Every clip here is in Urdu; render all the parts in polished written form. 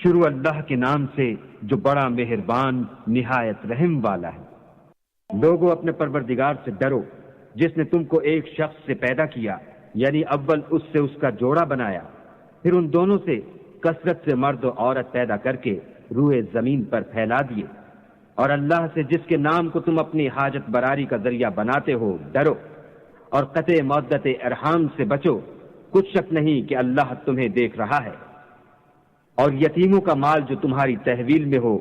شروع اللہ کے نام سے جو بڑا مہربان نہایت رحم والا ہے۔ لوگوں اپنے پروردگار سے ڈرو جس نے تم کو ایک شخص سے پیدا کیا، یعنی اول اس سے اس کا جوڑا بنایا، پھر ان دونوں سے کثرت سے مرد و عورت پیدا کر کے روئے زمین پر پھیلا دیے، اور اللہ سے جس کے نام کو تم اپنی حاجت براری کا ذریعہ بناتے ہو ڈرو، اور قطع مودت ارحام سے بچو، کچھ شک نہیں کہ اللہ تمہیں دیکھ رہا ہے۔ اور یتیموں کا مال جو تمہاری تحویل میں ہو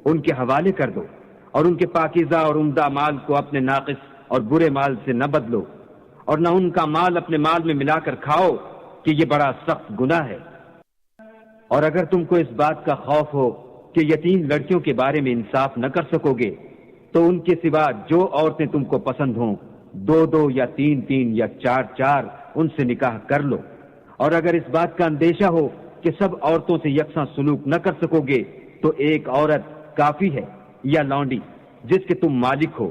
ان کے حوالے کر دو، اور ان کے پاکیزہ اور عمدہ مال کو اپنے ناقص اور برے مال سے نہ بدلو، اور نہ ان کا مال اپنے مال میں ملا کر کھاؤ کہ یہ بڑا سخت گناہ ہے۔ اور اگر تم کو اس بات کا خوف ہو کہ یتیم لڑکیوں کے بارے میں انصاف نہ کر سکو گے تو ان کے سوا جو عورتیں تم کو پسند ہوں، 2 یا 3 یا 4 ان سے نکاح کر لو۔ اور اگر اس بات کا اندیشہ ہو کہ سب عورتوں سے یکساں سلوک نہ کر سکو گے تو ایک عورت کافی ہے یا لونڈی جس کے تم مالک ہو،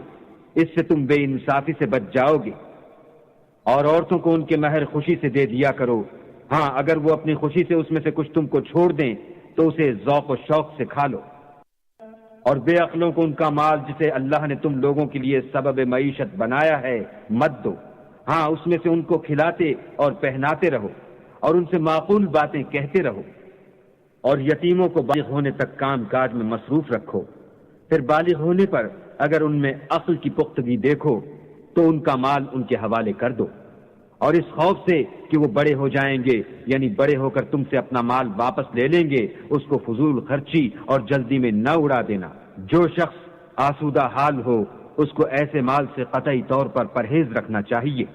اس سے تم بے انصافی سے بچ جاؤ گے۔ اور عورتوں کو ان کے مہر خوشی سے دے دیا کرو، ہاں اگر وہ اپنی خوشی سے اس میں سے کچھ تم کو چھوڑ دیں تو اسے ذوق و شوق سے کھا لو۔ اور بے عقلوں کو ان کا مال جسے اللہ نے تم لوگوں کے لیے سبب معیشت بنایا ہے مت دو، ہاں اس میں سے ان کو کھلاتے اور پہناتے رہو اور ان سے معقول باتیں کہتے رہو۔ اور یتیموں کو بالغ ہونے تک کام کاج میں مصروف رکھو، پھر بالغ ہونے پر اگر ان میں عقل کی پختگی دیکھو تو ان کا مال ان کے حوالے کر دو، اور اس خوف سے کہ وہ بڑے ہو جائیں گے، یعنی بڑے ہو کر تم سے اپنا مال واپس لے لیں گے، اس کو فضول خرچی اور جلدی میں نہ اڑا دینا۔ جو شخص آسودہ حال ہو اس کو ایسے مال سے قطعی طور پر پرہیز رکھنا چاہیے،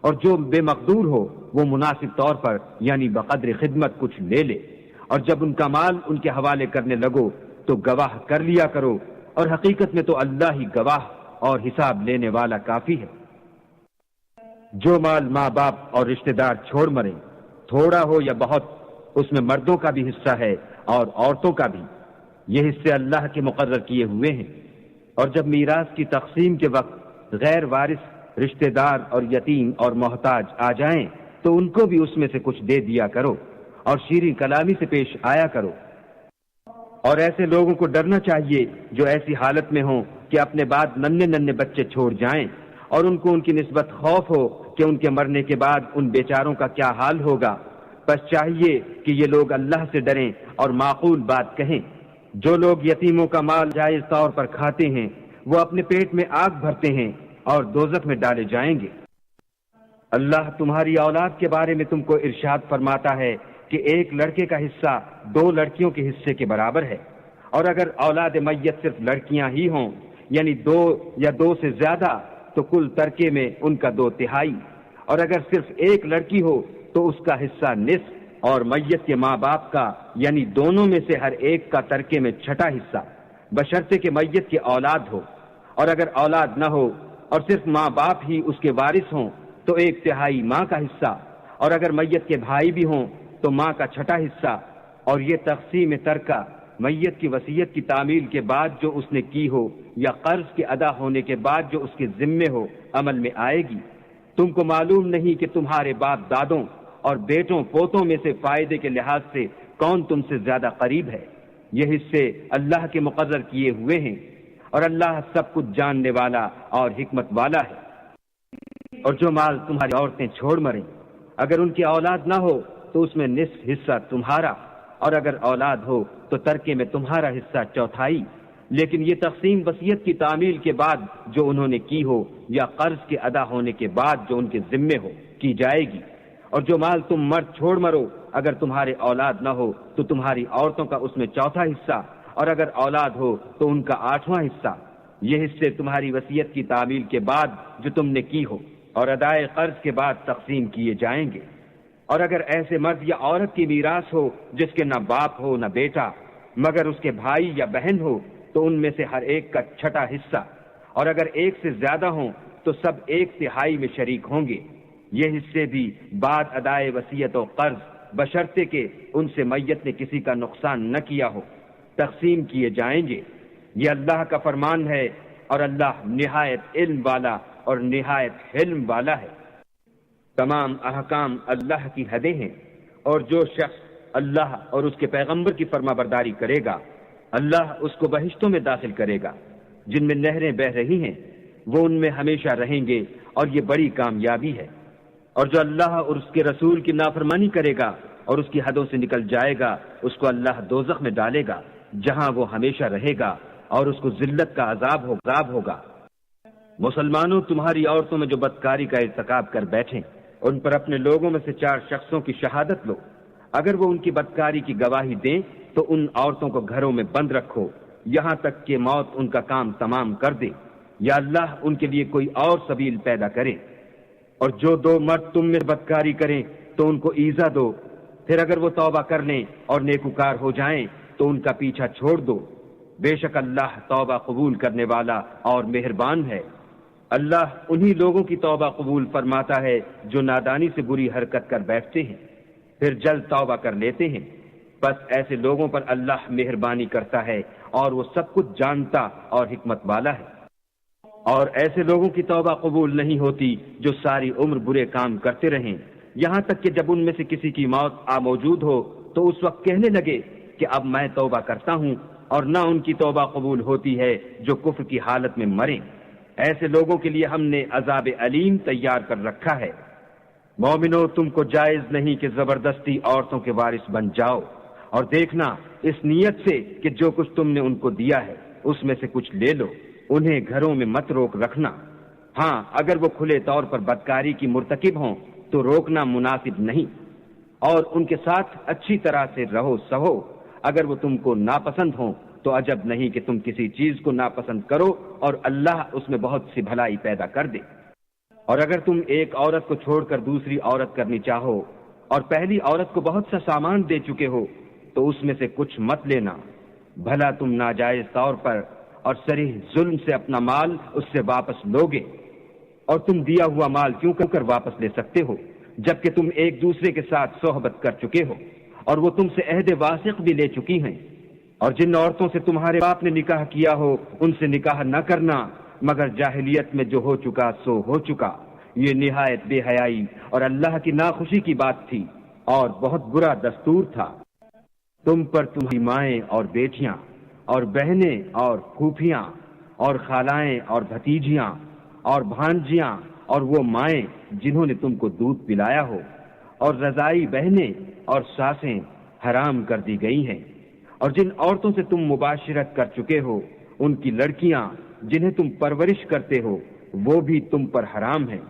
اور جو بے مقدور ہو وہ مناسب طور پر یعنی بقدر خدمت کچھ لے لے۔ اور جب ان کا مال ان کے حوالے کرنے لگو تو گواہ کر لیا کرو، اور حقیقت میں تو اللہ ہی گواہ اور حساب لینے والا کافی ہے۔ جو مال ماں باپ اور رشتہ دار چھوڑ مریں، تھوڑا ہو یا بہت، اس میں مردوں کا بھی حصہ ہے اور عورتوں کا بھی، یہ حصے اللہ کے مقرر کیے ہوئے ہیں۔ اور جب میراث کی تقسیم کے وقت غیر وارث رشتہ دار اور یتیم اور محتاج آ جائیں تو ان کو بھی اس میں سے کچھ دے دیا کرو، اور شیریں کلامی سے پیش آیا کرو۔ اور ایسے لوگوں کو ڈرنا چاہیے جو ایسی حالت میں ہوں کہ اپنے بعد ننھے بچے چھوڑ جائیں، اور ان کو ان کی نسبت خوف ہو کہ ان کے مرنے کے بعد ان بیچاروں کا کیا حال ہوگا۔ بس چاہیے کہ یہ لوگ اللہ سے ڈریں اور معقول بات کہیں۔ جو لوگ یتیموں کا مال جائز طور پر کھاتے ہیں وہ اپنے پیٹ میں آگ بھرتے ہیں اور دوزخ میں ڈالے جائیں گے۔ اللہ تمہاری اولاد کے بارے میں تم کو ارشاد فرماتا ہے کہ ایک لڑکے کا حصہ 2 لڑکیوں کے حصے کے برابر ہے، اور اگر اولاد میت صرف لڑکیاں ہی ہوں یعنی 2 یا 2 سے زیادہ تو کل ترکے میں ان کا 2/3، اور اگر صرف ایک لڑکی ہو تو اس کا حصہ نصف، اور میت کے ماں باپ کا یعنی دونوں میں سے ہر ایک کا ترکے میں 6واں حصہ، بشرطے کہ میت کی اولاد ہو۔ اور اگر اولاد نہ ہو اور صرف ماں باپ ہی اس کے وارث ہوں تو 1/3 ماں کا حصہ، اور اگر میت کے بھائی بھی ہوں تو ماں کا 6واں حصہ۔ اور یہ تقسیم ترکہ میت کی وصیت کی تعمیل کے بعد جو اس نے کی ہو یا قرض کے ادا ہونے کے بعد جو اس کے ذمے ہو عمل میں آئے گی۔ تم کو معلوم نہیں کہ تمہارے باپ دادوں اور بیٹوں پوتوں میں سے فائدے کے لحاظ سے کون تم سے زیادہ قریب ہے۔ یہ حصے اللہ کے مقرر کیے ہوئے ہیں، اور اللہ سب کچھ جاننے والا اور حکمت والا ہے۔ اور جو مال تمہاری عورتیں چھوڑ مریں، اگر ان کی اولاد نہ ہو تو اس میں نصف حصہ تمہارا، اور اگر اولاد ہو تو ترکے میں تمہارا حصہ 1/4۔ لیکن یہ تقسیم وصیت کی تعمیل کے بعد جو انہوں نے کی ہو یا قرض کے ادا ہونے کے بعد جو ان کے ذمے ہو کی جائے گی۔ اور جو مال تم مرد چھوڑ مرو، اگر تمہارے اولاد نہ ہو تو تمہاری عورتوں کا اس میں 4واں حصہ، اور اگر اولاد ہو تو ان کا 8واں حصہ۔ یہ حصے تمہاری وصیت کی تعمیل کے بعد جو تم نے کی ہو اور ادائے قرض کے بعد تقسیم کیے جائیں گے۔ اور اگر ایسے مرد یا عورت کی میراث ہو جس کے نہ باپ ہو نہ بیٹا مگر اس کے بھائی یا بہن ہو تو ان میں سے ہر ایک کا 6واں حصہ، اور اگر ایک سے زیادہ ہوں تو سب 1/3 میں شریک ہوں گے۔ یہ حصے بھی بعد ادائے وصیت و قرض بشرطے کہ ان سے میت نے کسی کا نقصان نہ کیا ہو تقسیم کیے جائیں گے۔ یہ اللہ کا فرمان ہے، اور اللہ نہایت علم والا اور نہایت حلم والا ہے۔ تمام احکام اللہ کی حدیں ہیں، اور جو شخص اللہ اور اس کے پیغمبر کی فرما برداری کرے گا، اللہ اس کو بہشتوں میں داخل کرے گا جن میں نہریں بہہ رہی ہیں، وہ ان میں ہمیشہ رہیں گے، اور یہ بڑی کامیابی ہے۔ اور جو اللہ اور اس کے رسول کی نافرمانی کرے گا اور اس کی حدوں سے نکل جائے گا، اس کو اللہ دوزخ میں ڈالے گا جہاں وہ ہمیشہ رہے گا، اور اس کو ذلت کا عذاب ہوگا۔ مسلمانوں، تمہاری عورتوں میں جو بدکاری کا ارتکاب کر بیٹھیں، ان پر اپنے لوگوں میں سے 4 شخصوں کی شہادت لو۔ اگر وہ ان کی بدکاری کی گواہی دیں تو ان عورتوں کو گھروں میں بند رکھو یہاں تک کہ موت ان کا کام تمام کر دے، یا اللہ ان کے لیے کوئی اور سبیل پیدا کرے۔ اور جو 2 مرد تم میں بدکاری کریں تو ان کو ایذا دو، پھر اگر وہ توبہ کر لیں اور نیکوکار ہو جائیں تو ان کا پیچھا چھوڑ دو۔ بے شک اللہ توبہ قبول کرنے والا اور مہربان ہے۔ اللہ انہی لوگوں کی توبہ قبول فرماتا ہے جو نادانی سے بری حرکت کر بیٹھتے ہیں پھر جلد توبہ کر لیتے ہیں، بس ایسے لوگوں پر اللہ مہربانی کرتا ہے اور وہ سب کچھ جانتا اور حکمت والا ہے۔ اور ایسے لوگوں کی توبہ قبول نہیں ہوتی جو ساری عمر برے کام کرتے رہیں، یہاں تک کہ جب ان میں سے کسی کی موت آ موجود ہو تو اس وقت کہنے لگے کہ اب میں توبہ کرتا ہوں، اور نہ ان کی توبہ قبول ہوتی ہے جو کفر کی حالت میں مریں۔ ایسے لوگوں کے لیے ہم نے عذاب علیم تیار کر رکھا ہے۔ مومنو، تم کو جائز نہیں کہ زبردستی عورتوں کے وارث بن جاؤ، اور دیکھنا اس نیت سے کہ جو کچھ تم نے ان کو دیا ہے اس میں سے کچھ لے لو، انہیں گھروں میں مت روک رکھنا۔ ہاں، اگر وہ کھلے طور پر بدکاری کی مرتکب ہوں تو روکنا مناسب نہیں، اور ان کے ساتھ اچھی طرح سے رہو سہو۔ اگر وہ تم کو ناپسند ہوں تو عجب نہیں کہ تم کسی چیز کو ناپسند کرو، اور اللہ اس میں بہت سی بھلائی پیدا کر دے۔ اور اگر تم ایک عورت کو چھوڑ کر دوسری عورت کرنی چاہو اور پہلی عورت کو بہت سا سامان دے چکے ہو تو اس میں سے کچھ مت لینا، بھلا تم ناجائز طور پر اور صریح ظلم سے اپنا مال اس سے واپس لوگے؟ اور تم دیا ہوا مال کیوں کر واپس لے سکتے ہو جبکہ تم ایک دوسرے کے ساتھ صحبت کر چکے ہو اور وہ تم سے عہد واثق بھی لے چکی ہیں؟ اور جن عورتوں سے تمہارے باپ نے نکاح کیا ہو ان سے نکاح نہ کرنا مگر جاہلیت میں جو ہو چکا سو ہو چکا۔ یہ نہایت بے حیائی اور اللہ کی ناخوشی کی بات تھی اور بہت برا دستور تھا۔ تم پر تمہاری مائیں اور بیٹیاں اور بہنیں اور پھوپھیاں اور خالائیں اور بھتیجیاں اور بھانجیاں اور وہ مائیں جنہوں نے تم کو دودھ پلایا ہو اور رضائی بہنیں اور ساسیں حرام کر دی گئی ہیں، اور جن عورتوں سے تم مباشرت کر چکے ہو ان کی لڑکیاں جنہیں تم پرورش کرتے ہو وہ بھی تم پر حرام ہیں۔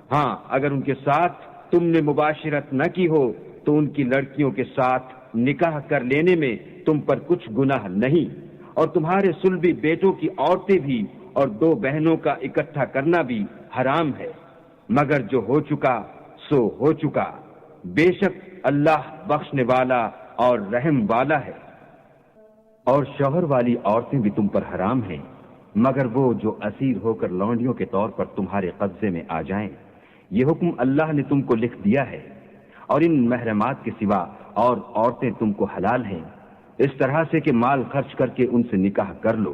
ہاں، اگر ان کے ساتھ تم نے مباشرت نہ کی ہو تو ان کی لڑکیوں کے ساتھ نکاح کر لینے میں تم پر کچھ گناہ نہیں، اور تمہارے صلبی بیٹوں کی عورتیں بھی اور 2 بہنوں کا اکٹھا کرنا بھی حرام ہے، مگر جو ہو چکا سو ہو چکا۔ بے شک اللہ بخشنے والا اور رحم والا ہے۔ اور شوہر والی عورتیں بھی تم پر حرام ہیں مگر وہ جو اسیر ہو کر لونڈیوں کے طور پر تمہارے قبضے میں آ جائیں۔ یہ حکم اللہ نے تم کو لکھ دیا ہے، اور ان محرمات کے سوا اور عورتیں تم کو حلال ہیں، اس طرح سے کہ مال خرچ کر کے ان سے نکاح کر لو،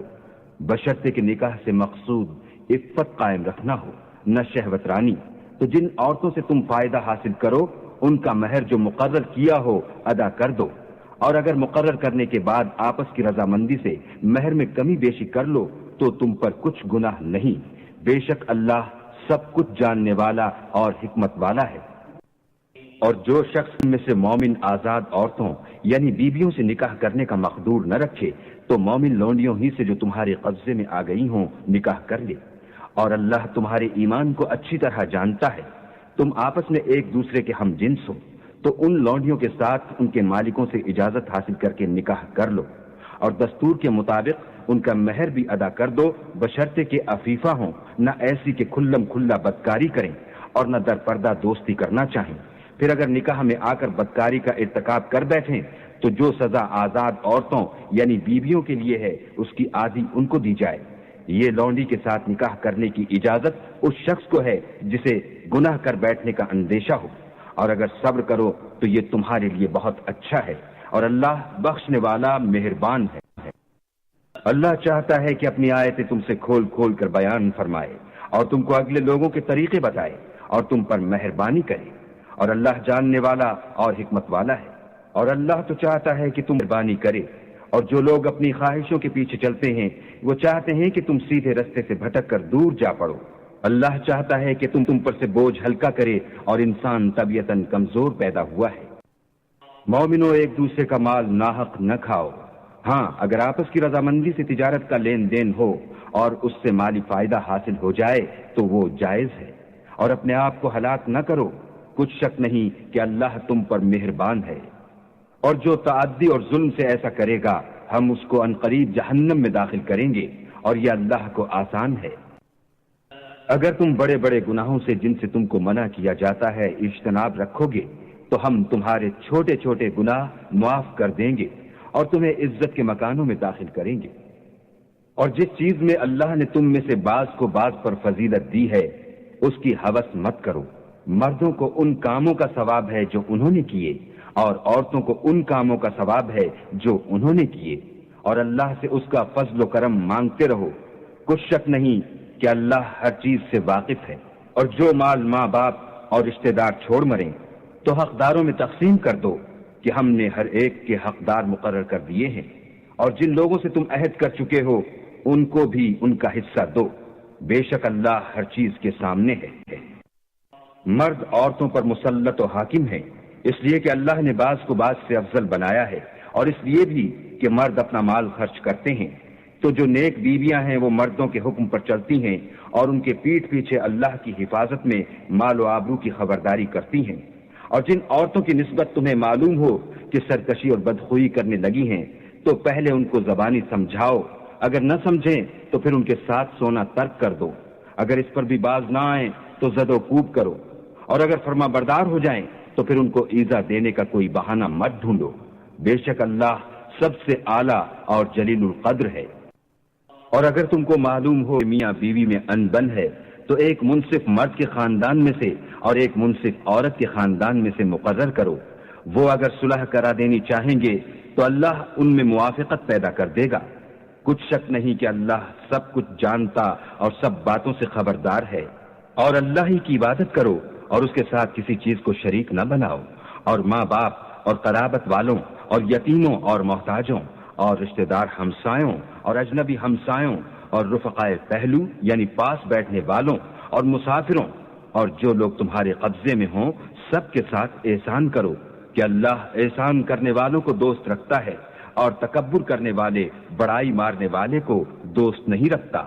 بشرطے کہ نکاح سے مقصود عفت قائم رکھنا ہو، نہ شہوت رانی۔ تو جن عورتوں سے تم فائدہ حاصل کرو ان کا مہر جو مقرر کیا ہو ادا کر دو، اور اگر مقرر کرنے کے بعد آپس کی رضامندی سے مہر میں کمی بیشی کر لو تو تم پر کچھ گناہ نہیں، بے شک اللہ سب کچھ جاننے والا اور حکمت والا ہے۔ اور جو شخص میں سے مومن آزاد عورتوں یعنی بیویوں سے نکاح کرنے کا مقدور نہ رکھے تو مومن لونڈیوں ہی سے جو تمہارے قبضے میں آ گئی ہوں نکاح کر لے، اور اللہ تمہارے ایمان کو اچھی طرح جانتا ہے۔ تم آپس میں ایک دوسرے کے ہم جنس ہو تو ان لونڈیوں کے ساتھ ان کے مالکوں سے اجازت حاصل کر کے نکاح کر لو، اور دستور کے مطابق ان کا مہر بھی ادا کر دو، بشرطے کہ عفیفہ ہوں، نہ ایسی کہ کھلم کھلا بدکاری کریں اور نہ در پردہ دوستی کرنا چاہیں۔ پھر اگر نکاح میں آ کر بدکاری کا ارتکاب کر بیٹھیں تو جو سزا آزاد عورتوں یعنی بیویوں کے لیے ہے اس کی آدھی ان کو دی جائے۔ یہ لونڈی کے ساتھ نکاح کرنے کی اجازت اس شخص کو ہے جسے گناہ کر بیٹھنے کا اندیشہ ہو، اور اگر صبر کرو تو یہ تمہارے لیے بہت اچھا ہے، اور اللہ بخشنے والا مہربان ہے۔ اللہ چاہتا ہے کہ اپنی آیتیں تم سے کھول کھول کر بیان فرمائے اور تم کو اگلے لوگوں کے طریقے بتائے اور تم پر مہربانی کرے، اور اللہ جاننے والا اور حکمت والا ہے۔ اور اللہ تو چاہتا ہے کہ تم مہربانی کرے، اور جو لوگ اپنی خواہشوں کے پیچھے چلتے ہیں وہ چاہتے ہیں کہ تم سیدھے رستے سے بھٹک کر دور جا پڑو۔ اللہ چاہتا ہے کہ تم پر سے بوجھ ہلکا کرے، اور انسان طبیعتاً کمزور پیدا ہوا ہے۔ مومنوں، ایک دوسرے کا مال ناحق نہ کھاؤ۔ ہاں، اگر آپس کی رضامندی سے تجارت کا لین دین ہو اور اس سے مالی فائدہ حاصل ہو جائے تو وہ جائز ہے، اور اپنے آپ کو ہلاک نہ کرو، کچھ شک نہیں کہ اللہ تم پر مہربان ہے۔ اور جو تعدی اور ظلم سے ایسا کرے گا ہم اس کو عنقریب جہنم میں داخل کریں گے، اور یہ اللہ کو آسان ہے۔ اگر تم بڑے بڑے گناہوں سے جن سے تم کو منع کیا جاتا ہے اجتناب رکھو گے تو ہم تمہارے چھوٹے چھوٹے گناہ معاف کر دیں گے اور تمہیں عزت کے مکانوں میں داخل کریں گے۔ اور جس چیز میں اللہ نے تم میں سے بعض کو بعض پر فضیلت دی ہے اس کی ہوس مت کرو۔ مردوں کو ان کاموں کا ثواب ہے جو انہوں نے کیے، اور عورتوں کو ان کاموں کا ثواب ہے جو انہوں نے کیے، اور اللہ سے اس کا فضل و کرم مانگتے رہو، کچھ شک نہیں کہ اللہ ہر چیز سے واقف ہے۔ اور جو مال ماں باپ اور رشتہ دار چھوڑ مریں تو حقداروں میں تقسیم کر دو کہ ہم نے ہر ایک کے حقدار مقرر کر دیے ہیں، اور جن لوگوں سے تم عہد کر چکے ہو ان کو بھی ان کا حصہ دو، بے شک اللہ ہر چیز کے سامنے ہے۔ مرد عورتوں پر مسلط و حاکم ہے، اس لیے کہ اللہ نے بعض کو بعض سے افضل بنایا ہے، اور اس لیے بھی کہ مرد اپنا مال خرچ کرتے ہیں۔ تو جو نیک بیویاں ہیں وہ مردوں کے حکم پر چلتی ہیں اور ان کے پیٹھ پیچھے اللہ کی حفاظت میں مال و آبرو کی خبرداری کرتی ہیں۔ اور جن عورتوں کی نسبت تمہیں معلوم ہو کہ سرکشی اور بدخوئی کرنے لگی ہیں تو پہلے ان کو زبانی سمجھاؤ، اگر نہ سمجھیں تو پھر ان کے ساتھ سونا ترک کر دو، اگر اس پر بھی باز نہ آئیں تو زد و کوب کرو، اور اگر فرما بردار ہو جائیں تو پھر ان کو ایذا دینے کا کوئی بہانہ مت ڈھونڈو، بے شک اللہ سب سے اعلیٰ اور جلیل القدر ہے۔ اور اگر تم کو معلوم ہو میاں بیوی میں انبن ہے تو ایک منصف مرد کے خاندان میں سے اور ایک منصف عورت کے خاندان میں سے مقرر کرو، وہ اگر صلح کرا دینی چاہیں گے تو اللہ ان میں موافقت پیدا کر دے گا، کچھ شک نہیں کہ اللہ سب کچھ جانتا اور سب باتوں سے خبردار ہے۔ اور اللہ ہی کی عبادت کرو اور اس کے ساتھ کسی چیز کو شریک نہ بناؤ، اور ماں باپ اور قرابت والوں اور یتیموں اور محتاجوں اور رشتہ دار ہمسایوں اور اجنبی ہمسایوں اور رفقائے پہلو یعنی پاس بیٹھنے والوں اور مسافروں اور جو لوگ تمہارے قبضے میں ہوں سب کے ساتھ احسان کرو، کہ اللہ احسان کرنے والوں کو دوست رکھتا ہے اور تکبر کرنے والے بڑائی مارنے والے کو دوست نہیں رکھتا۔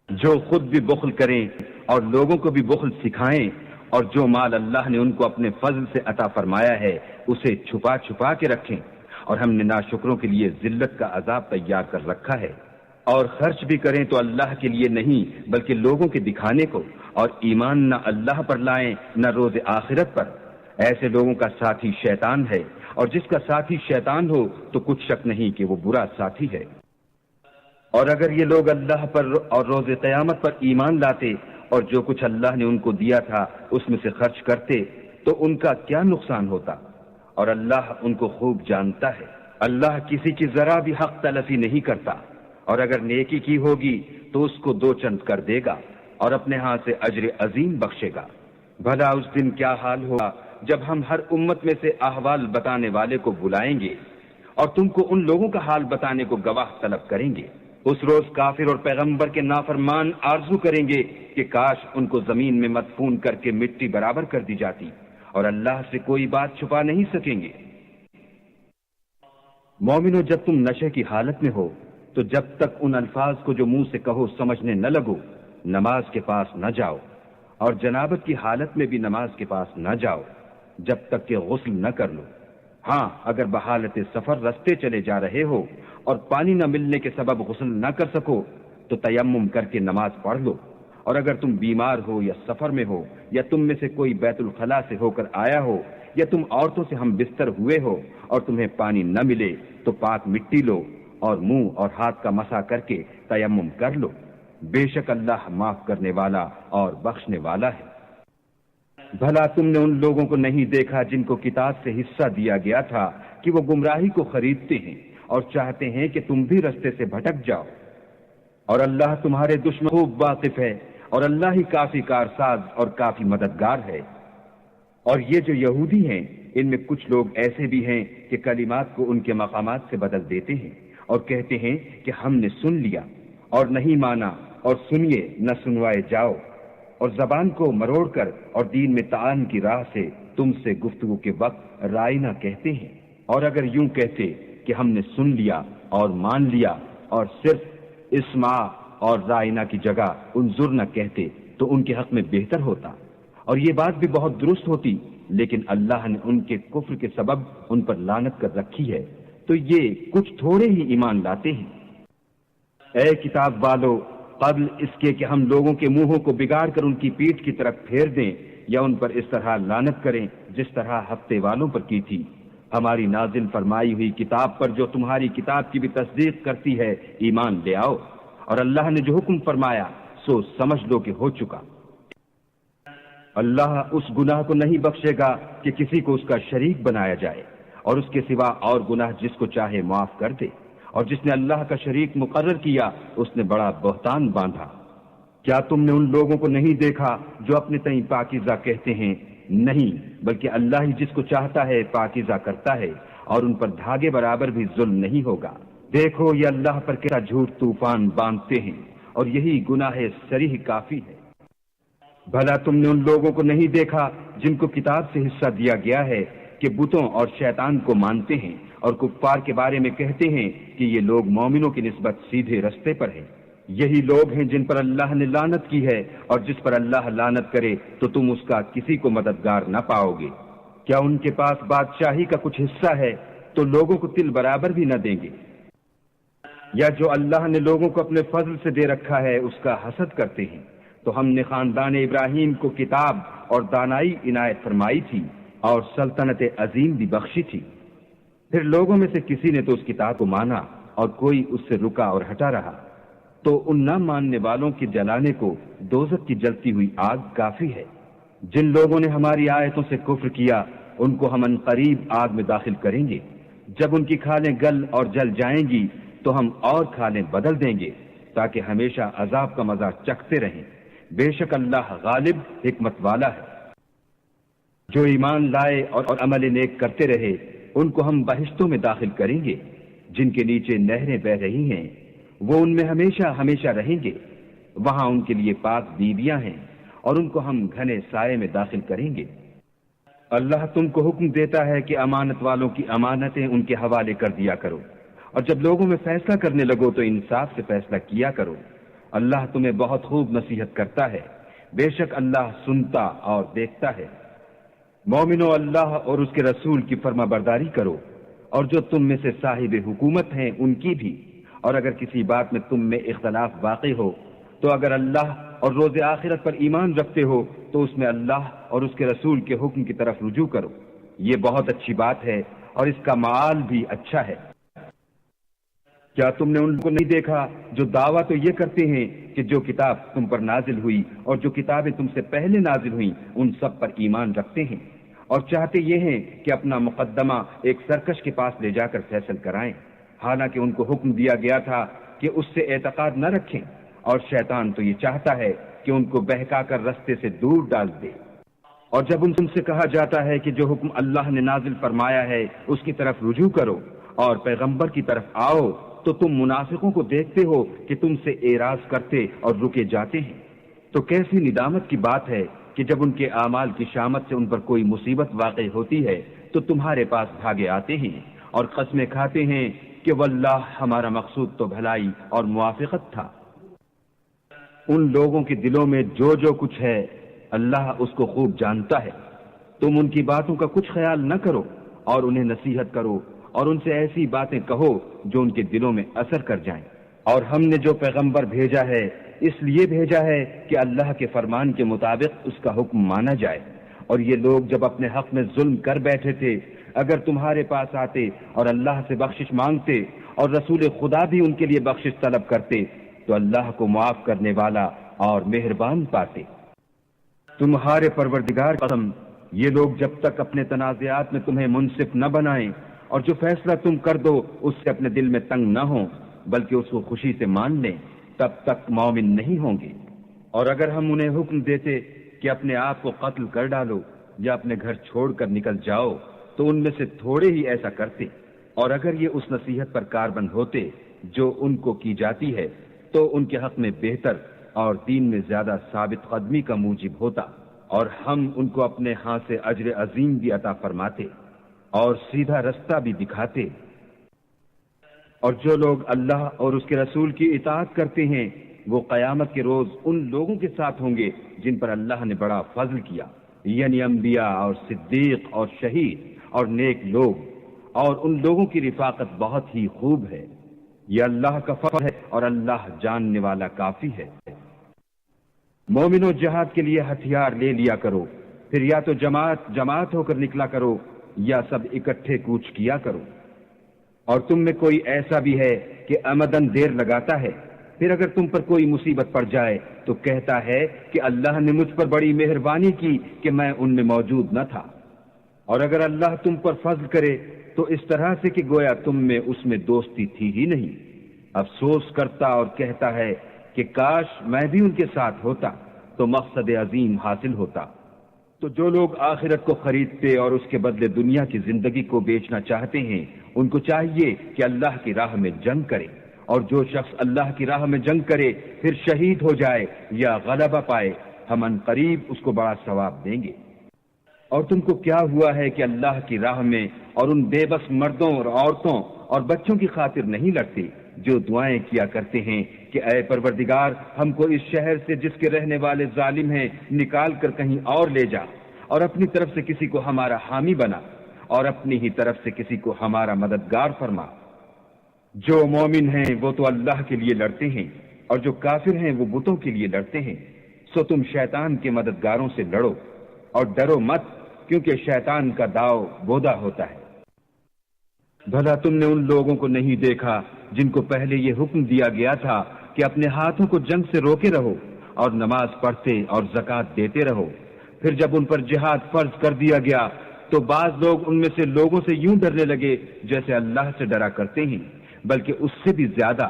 جو خود بھی بخل کریں اور لوگوں کو بھی بخل سکھائیں، اور جو مال اللہ نے ان کو اپنے فضل سے عطا فرمایا ہے اسے چھپا چھپا کے رکھیں، اور ہم نے ناشکروں کے لیے ذلت کا عذاب تیار کر رکھا ہے۔ اور خرچ بھی کریں تو اللہ کے لیے نہیں بلکہ لوگوں کے دکھانے کو، اور ایمان نہ اللہ پر لائیں نہ روز آخرت پر، ایسے لوگوں کا ساتھی شیطان ہے، اور جس کا ساتھی شیطان ہو تو کچھ شک نہیں کہ وہ برا ساتھی ہے۔ اور اگر یہ لوگ اللہ پر اور روز قیامت پر ایمان لاتے اور جو کچھ اللہ نے ان کو دیا تھا اس میں سے خرچ کرتے تو ان کا کیا نقصان ہوتا، اور اللہ ان کو خوب جانتا ہے۔ اللہ کسی کی ذرا بھی حق تلفی نہیں کرتا، اور اگر نیکی کی ہوگی تو اس کو دو چند کر دے گا اور اپنے ہاں سے اجر عظیم بخشے گا۔ بھلا اس دن کیا حال ہوگا جب ہم ہر امت میں سے احوال بتانے والے کو بلائیں گے اور تم کو ان لوگوں کا حال بتانے کو گواہ طلب کریں گے۔ اس روز کافر اور پیغمبر کے نافرمان آرزو کریں گے کہ کاش ان کو زمین میں مدفون کر کے مٹی برابر کر دی جاتی، اور اللہ سے کوئی بات چھپا نہیں سکیں گے۔ مومنو، جب تم نشے کی حالت میں ہو تو جب تک ان الفاظ کو جو منہ سے کہو سمجھنے نہ لگو نماز کے پاس نہ جاؤ، اور جنابت کی حالت میں بھی نماز کے پاس نہ جاؤ جب تک کہ غسل نہ کر لو۔ ہاں، اگر بحالت سفر رستے چلے جا رہے ہو اور پانی نہ ملنے کے سبب غسل نہ کر سکو تو تیمم کر کے نماز پڑھ لو، اور اگر تم بیمار ہو یا سفر میں ہو یا تم میں سے کوئی بیت الخلاء سے ہو کر آیا ہو یا تم عورتوں سے ہم بستر ہوئے ہو اور تمہیں پانی نہ ملے تو پاک مٹی لو اور منہ اور ہاتھ کا مسح کر کے تیمم کر لو، بے شک اللہ معاف کرنے والا اور بخشنے والا ہے۔ بھلا تم نے ان لوگوں کو نہیں دیکھا جن کو کتاب سے حصہ دیا گیا تھا کہ وہ گمراہی کو خریدتے ہیں اور چاہتے ہیں کہ تم بھی رستے سے بھٹک جاؤ، اور اللہ تمہارے دشمن خوب واقف ہے، اور اللہ ہی کافی کارساز اور کافی مددگار ہے۔ اور یہ جو یہودی ہیں ان میں کچھ لوگ ایسے بھی ہیں کہ کلمات کو ان کے مقامات سے بدل دیتے ہیں اور کہتے ہیں کہ ہم نے سن لیا اور نہیں مانا، اور سنیے نہ سنوائے جاؤ، اور زبان کو مروڑ کر اور دین میں تعان کی راہ سے تم سے گفتگو کے وقت رائنا کہتے ہیں۔ اور اگر یوں کہتے کہ ہم نے سن لیا اور مان لیا اور صرف اسمع اور رائنا کی جگہ انظر نہ کہتے تو ان کے حق میں بہتر ہوتا، اور یہ بات بھی بہت درست ہوتی، لیکن اللہ نے ان کے کفر کے سبب ان پر لعنت کر رکھی ہے، تو یہ کچھ تھوڑے ہی ایمان لاتے ہیں۔ اے کتاب والو، قبل اس کے کہ ہم لوگوں کے منہوں کو بگاڑ کر ان کی پیٹھ کی طرف پھیر دیں یا ان پر اس طرح لعنت کریں جس طرح ہفتے والوں پر کی تھی، ہماری نازل فرمائی ہوئی کتاب پر جو تمہاری کتاب کی بھی تصدیق کرتی ہے ایمان لے آؤ، اور اللہ نے جو حکم فرمایا سو سمجھ لو کہ ہو چکا۔ اللہ اس گناہ کو نہیں بخشے گا کہ کسی کو اس کا شریک بنایا جائے، اور اس کے سوا اور گناہ جس کو چاہے معاف کر دے، اور جس نے اللہ کا شریک مقرر کیا اس نے بڑا بہتان باندھا۔ کیا تم نے ان لوگوں کو نہیں دیکھا جو اپنے تئیں پاکیزہ کہتے ہیں؟ نہیں، بلکہ اللہ ہی جس کو چاہتا ہے پاکیزہ کرتا ہے، اور ان پر دھاگے برابر بھی ظلم نہیں ہوگا۔ دیکھو یہ اللہ پر کیا جھوٹ طوفان باندھتے ہیں، اور یہی گناہ صریح کافی ہے۔ بھلا تم نے ان لوگوں کو نہیں دیکھا جن کو کتاب سے حصہ دیا گیا ہے کہ بتوں اور شیطان کو مانتے ہیں اور کفار کے بارے میں کہتے ہیں کہ یہ لوگ مومنوں کی نسبت سیدھے رستے پر ہیں؟ یہی لوگ ہیں جن پر اللہ نے لعنت کی ہے، اور جس پر اللہ لعنت کرے تو تم اس کا کسی کو مددگار نہ پاؤ گے۔ کیا ان کے پاس بادشاہی کا کچھ حصہ ہے تو لوگوں کو تل برابر بھی نہ دیں گے؟ یا جو اللہ نے لوگوں کو اپنے فضل سے دے رکھا ہے اس کا حسد کرتے ہیں؟ تو ہم نے خاندان ابراہیم کو کتاب اور دانائی عنایت فرمائی تھی اور سلطنت عظیم بھی بخشی تھی۔ پھر لوگوں میں سے کسی نے تو اس کتاب کو مانا اور کوئی اس سے رکا اور ہٹا رہا، تو ان نہ ماننے والوں کے جلانے کو دوزخ کی جلتی ہوئی آگ کافی ہے۔ جن لوگوں نے ہماری آیتوں سے کفر کیا ان کو ہم ان قریب آگ میں داخل کریں گے، جب ان کی کھالیں گل اور جل جائیں گی تو ہم اور کھالیں بدل دیں گے تاکہ ہمیشہ عذاب کا مزہ چکھتے رہیں۔ بے شک اللہ غالب حکمت والا ہے۔ جو ایمان لائے اور عمل نیک کرتے رہے ان کو ہم بہشتوں میں داخل کریں گے جن کے نیچے نہریں بہ رہی ہیں، وہ ان میں ہمیشہ ہمیشہ رہیں گے۔ وہاں ان کے لیے پاک بیویاں ہیں اور ان کو ہم گھنے سائے میں داخل کریں گے۔ اللہ تم کو حکم دیتا ہے کہ امانت والوں کی امانتیں ان کے حوالے کر دیا کرو، اور جب لوگوں میں فیصلہ کرنے لگو تو انصاف سے فیصلہ کیا کرو۔ اللہ تمہیں بہت خوب نصیحت کرتا ہے، بے شک اللہ سنتا اور دیکھتا ہے۔ مومنو، اللہ اور اس کے رسول کی فرما برداری کرو، اور جو تم میں سے صاحب حکومت ہیں ان کی بھی، اور اگر کسی بات میں تم میں اختلاف واقع ہو تو اگر اللہ اور روز آخرت پر ایمان رکھتے ہو تو اس میں اللہ اور اس کے رسول کے حکم کی طرف رجوع کرو، یہ بہت اچھی بات ہے اور اس کا معال بھی اچھا ہے۔ کیا تم نے ان کو نہیں دیکھا جو دعویٰ تو یہ کرتے ہیں کہ جو کتاب تم پر نازل ہوئی اور جو کتابیں تم سے پہلے نازل ہوئیں ان سب پر ایمان رکھتے ہیں، اور چاہتے یہ ہیں کہ اپنا مقدمہ ایک سرکش کے پاس لے جا کر فیصل کرائیں، حالانکہ ان کو حکم دیا گیا تھا کہ اس سے اعتقاد نہ رکھیں، اور شیطان تو یہ چاہتا ہے کہ ان کو بہکا کر رستے سے دور ڈال دے۔ اور جب ان سے کہا جاتا ہے کہ جو حکم اللہ نے نازل فرمایا ہے اس کی طرف رجوع کرو اور پیغمبر کی طرف آؤ، تو تم منافقوں کو دیکھتے ہو کہ تم سے اعراض کرتے اور رکے جاتے ہیں۔ تو کیسی ندامت کی بات ہے کہ جب ان کے اعمال کی شامت سے ان پر کوئی مصیبت واقع ہوتی ہے تو تمہارے پاس بھاگے آتے ہیں اور قسمیں کھاتے ہیں کہ واللہ ہمارا مقصود تو بھلائی اور موافقت تھا۔ ان لوگوں کے دلوں میں جو جو کچھ ہے اللہ اس کو خوب جانتا ہے۔ تم ان کی باتوں کا کچھ خیال نہ کرو اور انہیں نصیحت کرو اور ان سے ایسی باتیں کہو جو ان کے دلوں میں اثر کر جائیں۔ اور ہم نے جو پیغمبر بھیجا ہے اس لیے بھیجا ہے کہ اللہ کے فرمان کے مطابق اس کا حکم مانا جائے، اور یہ لوگ جب اپنے حق میں ظلم کر بیٹھے تھے اگر تمہارے پاس آتے اور اللہ سے بخشش مانگتے اور رسول خدا بھی ان کے لیے بخشش طلب کرتے تو اللہ کو معاف کرنے والا اور مہربان پاتے۔ تمہارے پروردگار کی قسم، یہ لوگ جب تک اپنے تنازعات میں تمہیں منصف نہ بنائیں اور جو فیصلہ تم کر دو اس سے اپنے دل میں تنگ نہ ہوں بلکہ اس کو خوشی سے مان لیں، تب تک مومن نہیں ہوں گے۔ اور اگر ہم انہیں حکم دیتے کہ اپنے آپ کو قتل کر ڈالو یا اپنے گھر چھوڑ کر نکل جاؤ تو ان میں سے تھوڑے ہی ایسا کرتے، اور اگر یہ اس نصیحت پر کاربند ہوتے جو ان کو کی جاتی ہے تو ان کے حق میں بہتر اور دین میں زیادہ ثابت قدمی کا موجب ہوتا، اور ہم ان کو اپنے ہاں سے اجر عظیم بھی عطا فرماتے اور سیدھا رستہ بھی دکھاتے۔ اور جو لوگ اللہ اور اس کے رسول کی اطاعت کرتے ہیں وہ قیامت کے روز ان لوگوں کے ساتھ ہوں گے جن پر اللہ نے بڑا فضل کیا، یعنی انبیاء اور صدیق اور شہید اور نیک لوگ، اور ان لوگوں کی رفاقت بہت ہی خوب ہے۔ یہ اللہ کا فضل ہے اور اللہ جاننے والا کافی ہے۔ مومنوں، جہاد کے لیے ہتھیار لے لیا کرو، پھر یا تو جماعت جماعت ہو کر نکلا کرو یا سب اکٹھے کوچ کیا کرو۔ اور تم میں کوئی ایسا بھی ہے کہ امدن دیر لگاتا ہے، پھر اگر تم پر کوئی مصیبت پڑ جائے تو کہتا ہے کہ اللہ نے مجھ پر بڑی مہربانی کی کہ میں ان میں موجود نہ تھا۔ اور اگر اللہ تم پر فضل کرے تو اس طرح سے کہ گویا تم میں اس میں دوستی تھی ہی نہیں، افسوس کرتا اور کہتا ہے کہ کاش میں بھی ان کے ساتھ ہوتا تو مقصد عظیم حاصل ہوتا۔ تو جو لوگ آخرت کو خریدتے اور اس کے بدلے دنیا کی زندگی کو بیچنا چاہتے ہیں ان کو چاہیے کہ اللہ کی راہ میں جنگ کرے، اور جو شخص اللہ کی راہ میں جنگ کرے پھر شہید ہو جائے یا غلبہ پائے ہم ان قریب اس کو بڑا ثواب دیں گے۔ اور تم کو کیا ہوا ہے کہ اللہ کی راہ میں اور ان بے بس مردوں اور عورتوں اور بچوں کی خاطر نہیں لڑتے جو دعائیں کیا کرتے ہیں کہ اے پروردگار ہم کو اس شہر سے جس کے رہنے والے ظالم ہیں نکال کر کہیں اور لے جا، اور اپنی طرف سے کسی کو ہمارا حامی بنا، اور اپنی ہی طرف سے کسی کو ہمارا مددگار فرما۔ جو مومن ہیں وہ تو اللہ کے لیے لڑتے ہیں، اور جو کافر ہیں وہ بتوں کے لیے لڑتے ہیں، سو تم شیطان کے مددگاروں سے لڑو اور ڈرو مت، کیونکہ شیطان کا داؤ بودا ہوتا ہے۔ بھلا تم نے ان لوگوں کو نہیں دیکھا جن کو پہلے یہ حکم دیا گیا تھا کہ اپنے ہاتھوں کو جنگ سے روکے رہو اور نماز پڑھتے اور زکوٰۃ دیتے رہو، پھر جب ان پر جہاد فرض کر دیا گیا تو بعض لوگ ان میں سے لوگوں سے یوں ڈرنے لگے جیسے اللہ سے ڈرا کرتے ہیں، بلکہ اس سے بھی زیادہ،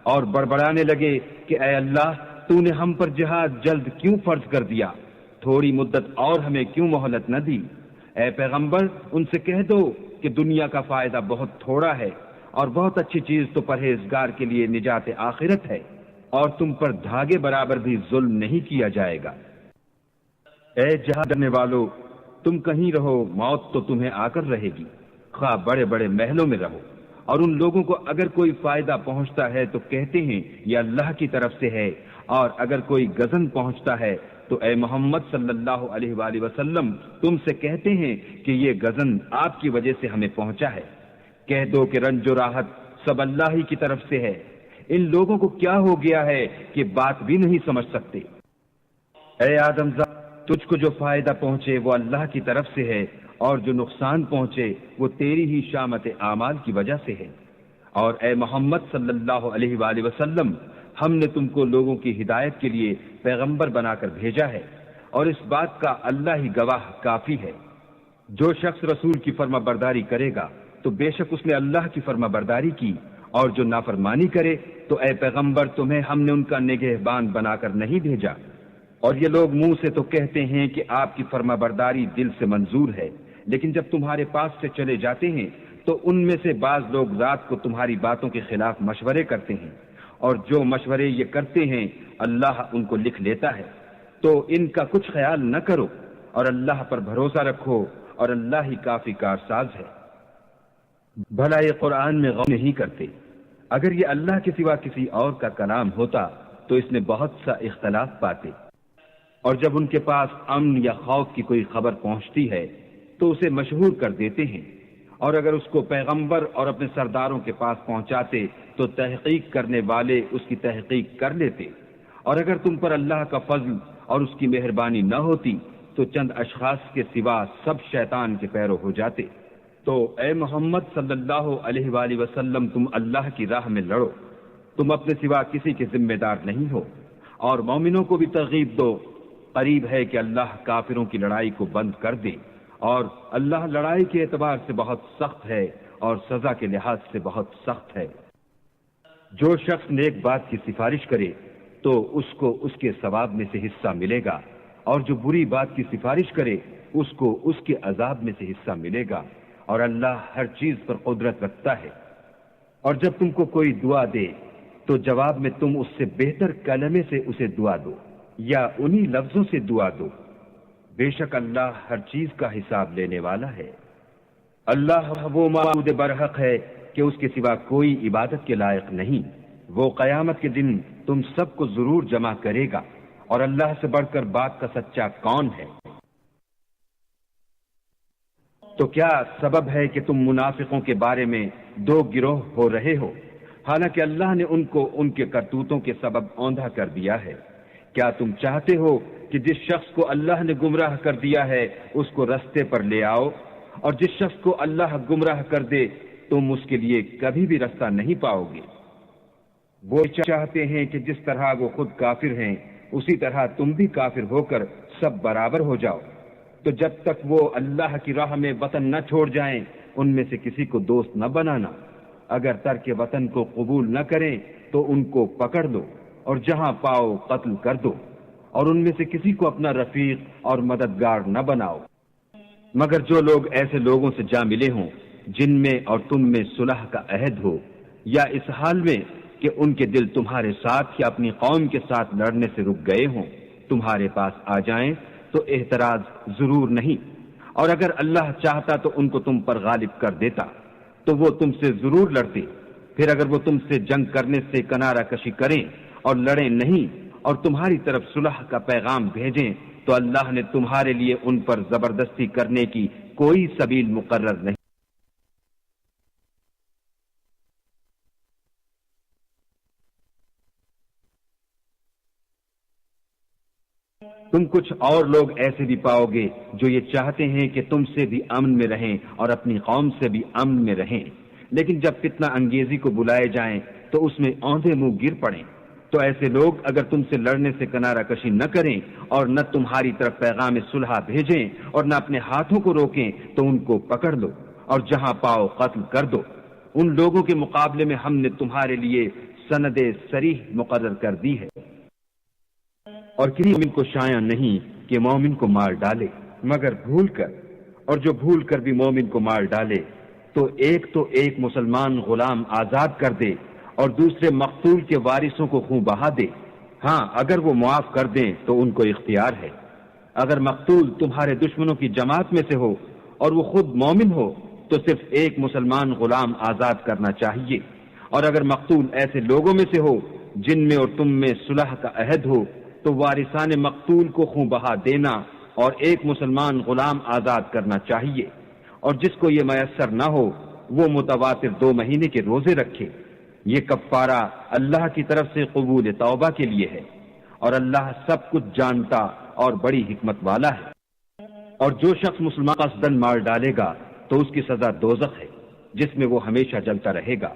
اور بڑبڑانے لگے کہ اے اللہ تو نے ہم پر جہاد جلد کیوں فرض کر دیا، تھوڑی مدت اور ہمیں کیوں مہلت نہ دی۔ اے پیغمبر ان سے کہہ دو کہ دنیا کا فائدہ بہت تھوڑا ہے، اور بہت اچھی چیز تو پرہیزگار کے لیے نجات آخرت ہے، اور تم پر دھاگے برابر بھی ظلم نہیں کیا جائے گا۔ اے جہاد کرنے والو، تم کہیں رہو موت تو تمہیں آ کر رہے گی، خواہ بڑے بڑے محلوں میں رہو۔ اور ان لوگوں کو اگر کوئی فائدہ پہنچتا ہے تو کہتے ہیں یہ اللہ کی طرف سے ہے، اور اگر کوئی غضن پہنچتا ہے تو اے محمد صلی اللہ علیہ وآلہ وسلم تم سے کہتے ہیں کہ یہ غضن آپ کی وجہ سے ہمیں پہنچا ہے۔ کہہ دو کہ رنج و راحت سب اللہ ہی کی طرف سے ہے۔ ان لوگوں کو کیا ہو گیا ہے کہ بات بھی نہیں سمجھ سکتے۔ اے آدم زاد، تجھ کو جو فائدہ پہنچے وہ اللہ کی طرف سے ہے، اور جو نقصان پہنچے وہ تیری ہی شامت اعمال کی وجہ سے ہے۔ اور اے محمد صلی اللہ علیہ وآلہ وسلم ہم نے تم کو لوگوں کی ہدایت کے لیے پیغمبر بنا کر بھیجا ہے، اور اس بات کا اللہ ہی گواہ کافی ہے۔ جو شخص رسول کی فرما برداری کرے گا تو بے شک اس نے اللہ کی فرما برداری کی، اور جو نافرمانی کرے تو اے پیغمبر تمہیں ہم نے ان کا نگہبان بنا کر نہیں بھیجا۔ اور یہ لوگ منہ سے تو کہتے ہیں کہ آپ کی فرما برداری دل سے منظور ہے، لیکن جب تمہارے پاس سے چلے جاتے ہیں تو ان میں سے بعض لوگ رات کو تمہاری باتوں کے خلاف مشورے کرتے ہیں، اور جو مشورے یہ کرتے ہیں اللہ ان کو لکھ لیتا ہے۔ تو ان کا کچھ خیال نہ کرو اور اللہ پر بھروسہ رکھو، اور اللہ ہی کافی کارساز ہے۔ بھلا یہ قرآن میں غور نہیں کرتے؟ اگر یہ اللہ کے سوا کسی اور کا کلام ہوتا تو اس میں بہت سا اختلاف پاتے۔ اور جب ان کے پاس امن یا خوف کی کوئی خبر پہنچتی ہے تو اسے مشہور کر دیتے ہیں، اور اگر اس کو پیغمبر اور اپنے سرداروں کے پاس پہنچاتے تو تحقیق کرنے والے اس کی تحقیق کر لیتے۔ اور اگر تم پر اللہ کا فضل اور اس کی مہربانی نہ ہوتی تو چند اشخاص کے سوا سب شیطان کے پیرو ہو جاتے۔ تو اے محمد صلی اللہ علیہ وآلہ وسلم تم اللہ کی راہ میں لڑو، تم اپنے سوا کسی کے ذمہ دار نہیں ہو، اور مومنوں کو بھی ترغیب دو۔ قریب ہے کہ اللہ کافروں کی لڑائی کو بند کر دے، اور اللہ لڑائی کے اعتبار سے بہت سخت ہے اور سزا کے لحاظ سے بہت سخت ہے۔ جو شخص نیک بات کی سفارش کرے تو اس کو اس کے ثواب میں سے حصہ ملے گا، اور جو بری بات کی سفارش کرے اس کو اس کے عذاب میں سے حصہ ملے گا، اور اللہ ہر چیز پر قدرت رکھتا ہے۔ اور جب تم کو کوئی دعا دے تو جواب میں تم اس سے بہتر کلمے سے اسے دعا دو یا انہی لفظوں سے دعا دو، بے شک اللہ ہر چیز کا حساب لینے والا ہے۔ اللہ وہ معبود برحق ہے کہ اس کے سوا کوئی عبادت کے لائق نہیں۔ وہ قیامت کے دن تم سب کو ضرور جمع کرے گا، اور اللہ سے بڑھ کر بات کا سچا کون ہے؟ تو کیا سبب ہے کہ تم منافقوں کے بارے میں دو گروہ ہو رہے ہو، حالانکہ اللہ نے ان کو ان کے کرتوتوں کے سبب اوندھا کر دیا ہے؟ کیا تم چاہتے ہو کہ جس شخص کو اللہ نے گمراہ کر دیا ہے اس کو رستے پر لے آؤ، اور جس شخص کو اللہ گمراہ کر دے تم اس کے لیے کبھی بھی رستہ نہیں پاؤ گے؟ وہ چاہتے ہیں کہ جس طرح وہ خود کافر ہیں اسی طرح تم بھی کافر ہو کر سب برابر ہو جاؤ۔ تو جب تک وہ اللہ کی راہ میں وطن نہ چھوڑ جائیں ان میں سے کسی کو دوست نہ بنانا۔ اگر ترک وطن کو قبول نہ کریں تو ان کو پکڑ لو اور جہاں پاؤ قتل کر دو، اور ان میں سے کسی کو اپنا رفیق اور مددگار نہ بناؤ، مگر جو لوگ ایسے لوگوں سے جا ملے ہوں جن میں اور تم میں صلح کا عہد ہو، یا اس حال میں کہ ان کے دل تمہارے ساتھ یا اپنی قوم کے ساتھ لڑنے سے رک گئے ہوں، تمہارے پاس آ جائیں تو اعتراض ضرور نہیں، اور اگر اللہ چاہتا تو ان کو تم پر غالب کر دیتا تو وہ تم سے ضرور لڑتے۔ پھر اگر وہ تم سے جنگ کرنے سے کنارہ کشی کریں اور لڑیں نہیں اور تمہاری طرف صلح کا پیغام بھیجیں تو اللہ نے تمہارے لیے ان پر زبردستی کرنے کی کوئی سبیل مقرر نہیں۔ تم کچھ اور لوگ ایسے بھی پاؤ گے جو یہ چاہتے ہیں کہ تم سے بھی امن میں رہیں اور اپنی قوم سے بھی امن میں رہیں، لیکن جب فتنہ انگیزی کو بلائے جائیں تو اس میں اوندھے منہ گر پڑیں۔ تو ایسے لوگ اگر تم سے لڑنے سے کنارہ کشی نہ کریں اور نہ تمہاری طرف پیغام صلح بھیجیں اور نہ اپنے ہاتھوں کو روکیں تو ان کو پکڑ لو اور جہاں پاؤ قتل کر دو۔ ان لوگوں کے مقابلے میں ہم نے تمہارے لیے سند صریح مقرر کر دی ہے، اور کسی مومن کو شایع نہیں کہ مومن کو مار ڈالے مگر بھول کر، اور جو بھول کر بھی مومن کو مار ڈالے تو ایک مسلمان غلام آزاد کر دے اور دوسرے مقتول کے وارثوں کو خون بہا دے۔ ہاں اگر وہ معاف کر دیں تو ان کو اختیار ہے۔ اگر مقتول تمہارے دشمنوں کی جماعت میں سے ہو اور وہ خود مومن ہو تو صرف ایک مسلمان غلام آزاد کرنا چاہیے، اور اگر مقتول ایسے لوگوں میں سے ہو جن میں اور تم میں صلح کا عہد ہو تو وارثان مقتول کو خون بہا دینا اور ایک مسلمان غلام آزاد کرنا چاہیے، اور جس کو یہ میسر نہ ہو وہ متواتر 2 مہینے کے روزے رکھے۔ یہ کفارہ اللہ کی طرف سے قبول توبہ کے لیے ہے، اور اللہ سب کچھ جانتا اور بڑی حکمت والا ہے۔ اور جو شخص مسلمان قصداً مار ڈالے گا تو اس کی سزا دوزخ ہے جس میں وہ ہمیشہ جلتا رہے گا،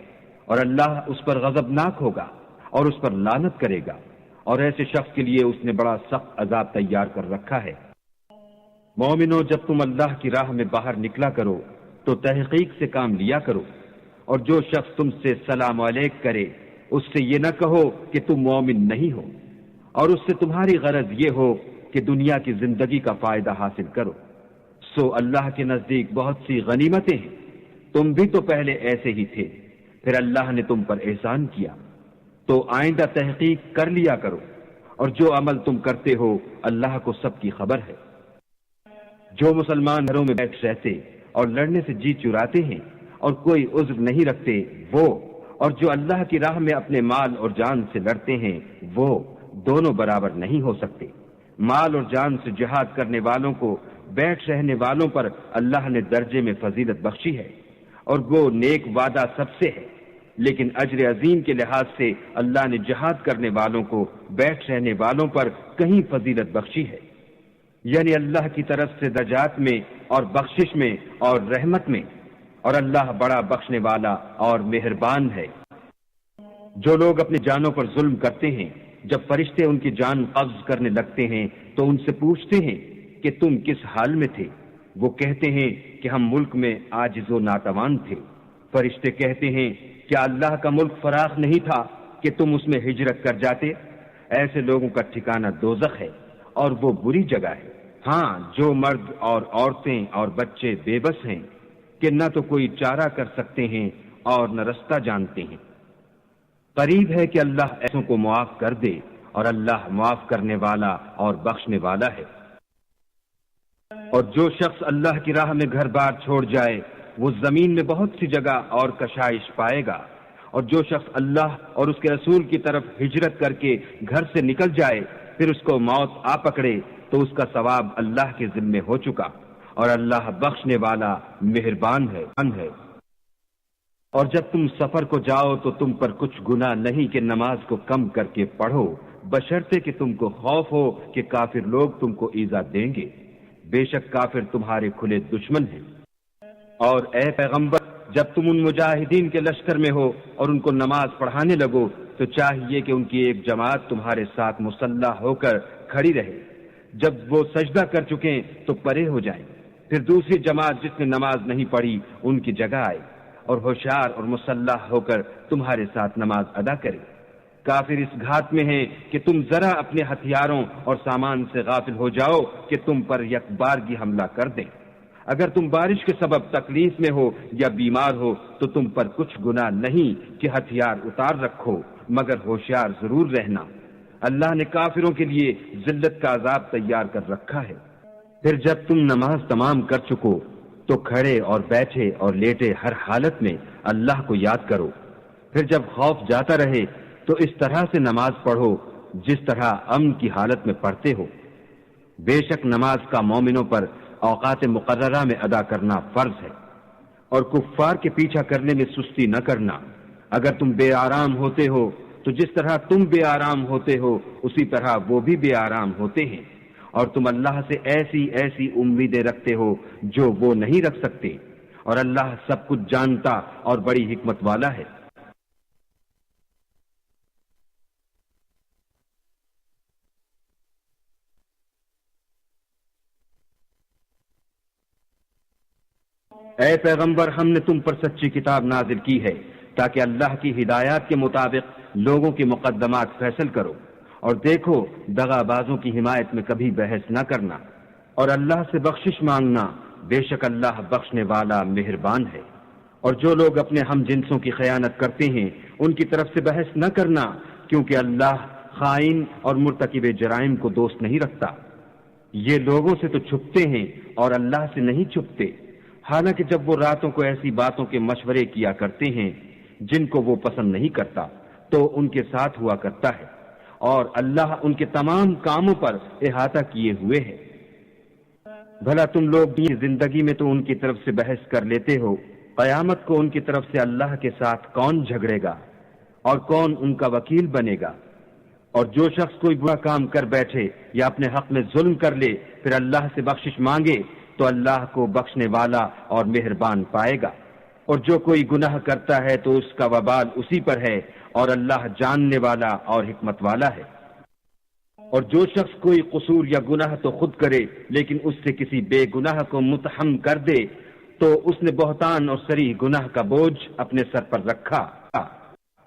اور اللہ اس پر غضبناک ہوگا اور اس پر لعنت کرے گا، اور ایسے شخص کے لیے اس نے بڑا سخت عذاب تیار کر رکھا ہے۔ مومنو، جب تم اللہ کی راہ میں باہر نکلا کرو تو تحقیق سے کام لیا کرو، اور جو شخص تم سے سلام علیک کرے اس سے یہ نہ کہو کہ تم مومن نہیں ہو، اور اس سے تمہاری غرض یہ ہو کہ دنیا کی زندگی کا فائدہ حاصل کرو۔ سو اللہ کے نزدیک بہت سی غنیمتیں ہیں، تم بھی تو پہلے ایسے ہی تھے، پھر اللہ نے تم پر احسان کیا، تو آئندہ تحقیق کر لیا کرو، اور جو عمل تم کرتے ہو اللہ کو سب کی خبر ہے۔ جو مسلمان گھروں میں بیٹھ رہتے اور لڑنے سے جی چراتے ہیں اور کوئی عذر نہیں رکھتے وہ، اور جو اللہ کی راہ میں اپنے مال اور جان سے لڑتے ہیں وہ دونوں برابر نہیں ہو سکتے۔ مال اور جان سے جہاد کرنے والوں کو بیٹھ رہنے والوں پر اللہ نے درجے میں فضیلت بخشی ہے، اور وہ نیک وعدہ سب سے ہے، لیکن اجر عظیم کے لحاظ سے اللہ نے جہاد کرنے والوں کو بیٹھ رہنے والوں پر کہیں فضیلت بخشی ہے، یعنی اللہ کی طرف سے درجات میں اور بخشش میں اور رحمت میں، اور اللہ بڑا بخشنے والا اور مہربان ہے۔ جو لوگ اپنی جانوں پر ظلم کرتے ہیں جب فرشتے ان کی جان قبض کرنے لگتے ہیں تو ان سے پوچھتے ہیں کہ تم کس حال میں تھے؟ وہ کہتے ہیں کہ ہم ملک میں عاجز و ناتوان تھے۔ فرشتے کہتے ہیں کیا اللہ کا ملک فراخ نہیں تھا کہ تم اس میں ہجرت کر جاتے؟ ایسے لوگوں کا ٹھکانہ دوزخ ہے اور وہ بری جگہ ہے۔ ہاں جو مرد اور عورتیں اور بچے بے بس ہیں کہ نہ تو کوئی چارہ کر سکتے ہیں اور نہ رستہ جانتے ہیں، قریب ہے کہ اللہ ایسوں کو معاف کر دے، اور اللہ معاف کرنے والا اور بخشنے والا ہے۔ اور جو شخص اللہ کی راہ میں گھر بار چھوڑ جائے وہ زمین میں بہت سی جگہ اور کشائش پائے گا، اور جو شخص اللہ اور اس کے رسول کی طرف ہجرت کر کے گھر سے نکل جائے پھر اس کو موت آ پکڑے تو اس کا ثواب اللہ کے ذمے ہو چکا، اور اللہ بخشنے والا مہربان ہے۔ اور جب تم سفر کو جاؤ تو تم پر کچھ گناہ نہیں کہ نماز کو کم کر کے پڑھو، بشرطے کہ تم کو خوف ہو کہ کافر لوگ تم کو ایذا دیں گے، بے شک کافر تمہارے کھلے دشمن ہیں۔ اور اے پیغمبر جب تم ان مجاہدین کے لشکر میں ہو اور ان کو نماز پڑھانے لگو تو چاہیے کہ ان کی ایک جماعت تمہارے ساتھ مسلح ہو کر کھڑی رہے، جب وہ سجدہ کر چکیں تو پرے ہو جائیں، پھر دوسری جماعت جس نے نماز نہیں پڑھی ان کی جگہ آئے اور ہوشیار اور مسلح ہو کر تمہارے ساتھ نماز ادا کرے۔ کافر اس گھات میں ہیں کہ تم ذرا اپنے ہتھیاروں اور سامان سے غافل ہو جاؤ کہ تم پر یک بارگی حملہ کر دیں۔ اگر تم بارش کے سبب تکلیف میں ہو یا بیمار ہو تو تم پر کچھ گناہ نہیں کہ ہتھیار اتار رکھو، مگر ہوشیار ضرور رہنا، اللہ نے کافروں کے لیے ذلت کا عذاب تیار کر رکھا ہے۔ پھر جب تم نماز تمام کر چکو تو کھڑے اور بیٹھے اور لیٹے ہر حالت میں اللہ کو یاد کرو، پھر جب خوف جاتا رہے تو اس طرح سے نماز پڑھو جس طرح امن کی حالت میں پڑھتے ہو۔ بے شک نماز کا مومنوں پر اوقات مقررہ میں ادا کرنا فرض ہے، اور کفار کے پیچھا کرنے میں سستی نہ کرنا۔ اگر تم بے آرام ہوتے ہو تو جس طرح تم بے آرام ہوتے ہو اسی طرح وہ بھی بے آرام ہوتے ہیں، اور تم اللہ سے ایسی ایسی امیدیں رکھتے ہو جو وہ نہیں رکھ سکتے، اور اللہ سب کچھ جانتا اور بڑی حکمت والا ہے۔ اے پیغمبر ہم نے تم پر سچی کتاب نازل کی ہے تاکہ اللہ کی ہدایات کے مطابق لوگوں کے مقدمات فیصل کرو، اور دیکھو دغا بازوں کی حمایت میں کبھی بحث نہ کرنا، اور اللہ سے بخشش مانگنا، بے شک اللہ بخشنے والا مہربان ہے۔ اور جو لوگ اپنے ہم جنسوں کی خیانت کرتے ہیں ان کی طرف سے بحث نہ کرنا، کیونکہ اللہ خائن اور مرتکب جرائم کو دوست نہیں رکھتا۔ یہ لوگوں سے تو چھپتے ہیں اور اللہ سے نہیں چھپتے، حالانکہ جب وہ راتوں کو ایسی باتوں کے مشورے کیا کرتے ہیں جن کو وہ پسند نہیں کرتا تو ان کے ساتھ ہوا کرتا ہے، اور اللہ ان کے تمام کاموں پر احاطہ کیے ہوئے ہے۔ بھلا تم لوگ زندگی میں تو ان کی طرف سے بحث کر لیتے ہو، قیامت کو ان کی طرف سے اللہ کے ساتھ کون جھگڑے گا اور کون ان کا وکیل بنے گا؟ اور جو شخص کوئی برا کام کر بیٹھے یا اپنے حق میں ظلم کر لے پھر اللہ سے بخشش مانگے تو اللہ کو بخشنے والا اور مہربان پائے گا، اور جو کوئی گناہ کرتا ہے تو اس کا وبال اسی پر ہے، اور اللہ جاننے والا اور حکمت والا ہے۔ اور جو شخص کوئی قصور یا گناہ تو خود کرے لیکن اس سے کسی بے گناہ کو متہم کر دے تو اس نے بہتان اور صریح گناہ کا بوجھ اپنے سر پر رکھا۔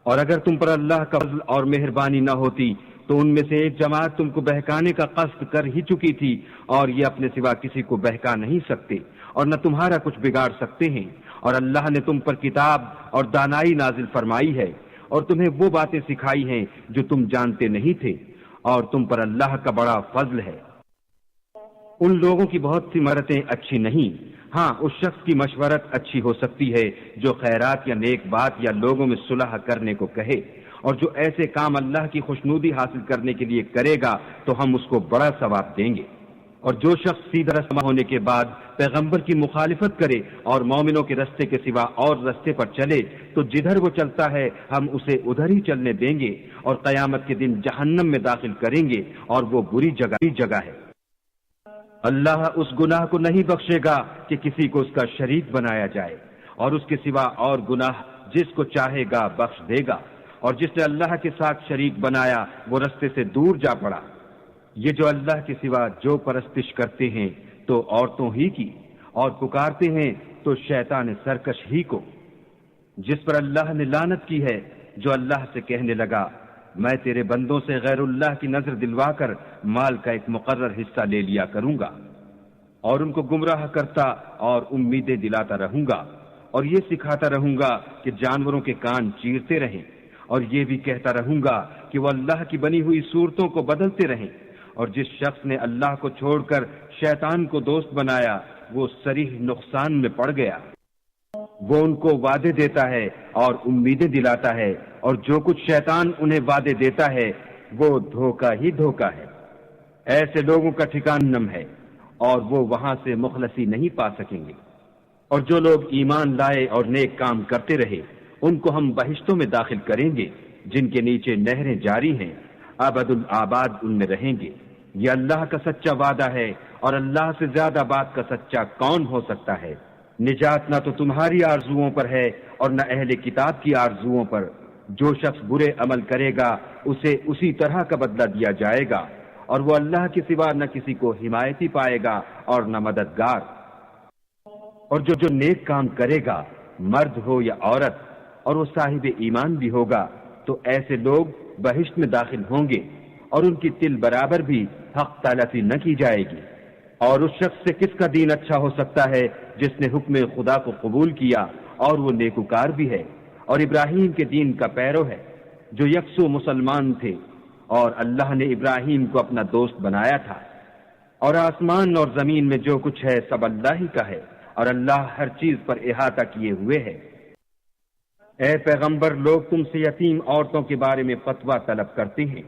اور اگر تم پر اللہ کا فضل اور مہربانی نہ ہوتی تو ان میں سے ایک جماعت تم کو بہکانے کا قصد کر ہی چکی تھی، اور یہ اپنے سوا کسی کو بہکا نہیں سکتے اور نہ تمہارا کچھ بگاڑ سکتے ہیں۔ اور اللہ نے تم پر کتاب اور دانائی نازل فرمائی ہے اور تمہیں وہ باتیں سکھائی ہیں جو تم جانتے نہیں تھے، اور تم پر اللہ کا بڑا فضل ہے۔ ان لوگوں کی بہت سی مشورتیں اچھی نہیں، ہاں اس شخص کی مشورت اچھی ہو سکتی ہے جو خیرات یا نیک بات یا لوگوں میں صلح کرنے کو کہے، اور جو ایسے کام اللہ کی خوشنودی حاصل کرنے کے لیے کرے گا تو ہم اس کو بڑا ثواب دیں گے۔ اور جو شخص سیدھا رستہ ہونے کے بعد پیغمبر کی مخالفت کرے اور مومنوں کے رستے کے سوا اور رستے پر چلے تو جدھر وہ چلتا ہے ہم اسے ادھر ہی چلنے دیں گے، اور قیامت کے دن جہنم میں داخل کریں گے، اور وہ بری جگہ ہے۔ اللہ اس گناہ کو نہیں بخشے گا کہ کسی کو اس کا شریک بنایا جائے، اور اس کے سوا اور گناہ جس کو چاہے گا بخش دے گا، اور جس نے اللہ کے ساتھ شریک بنایا وہ رستے سے دور جا پڑا۔ یہ جو اللہ کے سوا جو پرستش کرتے ہیں تو عورتوں ہی کی، اور پکارتے ہیں تو شیطان سرکش ہی کو، جس پر اللہ نے لعنت کی ہے، جو اللہ سے کہنے لگا میں تیرے بندوں سے غیر اللہ کی نظر دلوا کر مال کا ایک مقرر حصہ لے لیا کروں گا۔ اور ان کو گمراہ کرتا اور امیدیں دلاتا رہوں گا، اور یہ سکھاتا رہوں گا کہ جانوروں کے کان چیرتے رہیں، اور یہ بھی کہتا رہوں گا کہ وہ اللہ کی بنی ہوئی صورتوں کو بدلتے رہیں، اور جس شخص نے اللہ کو چھوڑ کر شیطان کو دوست بنایا وہ صریح نقصان میں پڑ گیا۔ وہ ان کو وعدے دیتا ہے اور امیدیں دلاتا ہے، اور جو کچھ شیطان انہیں وعدے دیتا ہے وہ دھوکہ ہی دھوکہ ہے۔ ایسے لوگوں کا ٹھکان نم ہے، اور وہ وہاں سے مخلصی نہیں پا سکیں گے۔ اور جو لوگ ایمان لائے اور نیک کام کرتے رہے ان کو ہم بہشتوں میں داخل کریں گے جن کے نیچے نہریں جاری ہیں، ابد الآباد ان میں رہیں گے۔ یہ اللہ کا سچا وعدہ ہے، اور اللہ سے زیادہ بات کا سچا کون ہو سکتا ہے؟ نجات نہ تو تمہاری آرزوؤں پر ہے اور نہ اہل کتاب کی آرزوؤں پر۔ جو شخص برے عمل کرے گا اسے اسی طرح کا بدلہ دیا جائے گا، اور وہ اللہ کے سوا نہ کسی کو حمایتی پائے گا اور نہ مددگار۔ اور جو نیک کام کرے گا، مرد ہو یا عورت، اور وہ صاحب ایمان بھی ہوگا، تو ایسے لوگ بہشت میں داخل ہوں گے، اور ان کی تل برابر بھی حق تلافی نہ کی جائے گی۔ اور اس شخص سے کس کا دین اچھا ہو سکتا ہے جس نے حکم خدا کو قبول کیا اور وہ نیکوکار بھی ہے اور ابراہیم کے دین کا پیرو ہے، جو یکسو مسلمان تھے، اور اللہ نے ابراہیم کو اپنا دوست بنایا تھا۔ اور آسمان اور زمین میں جو کچھ ہے سب اللہ ہی کا ہے، اور اللہ ہر چیز پر احاطہ کیے ہوئے ہے۔ اے پیغمبر، لوگ تم سے یتیم عورتوں کے بارے میں فتویٰ طلب کرتے ہیں،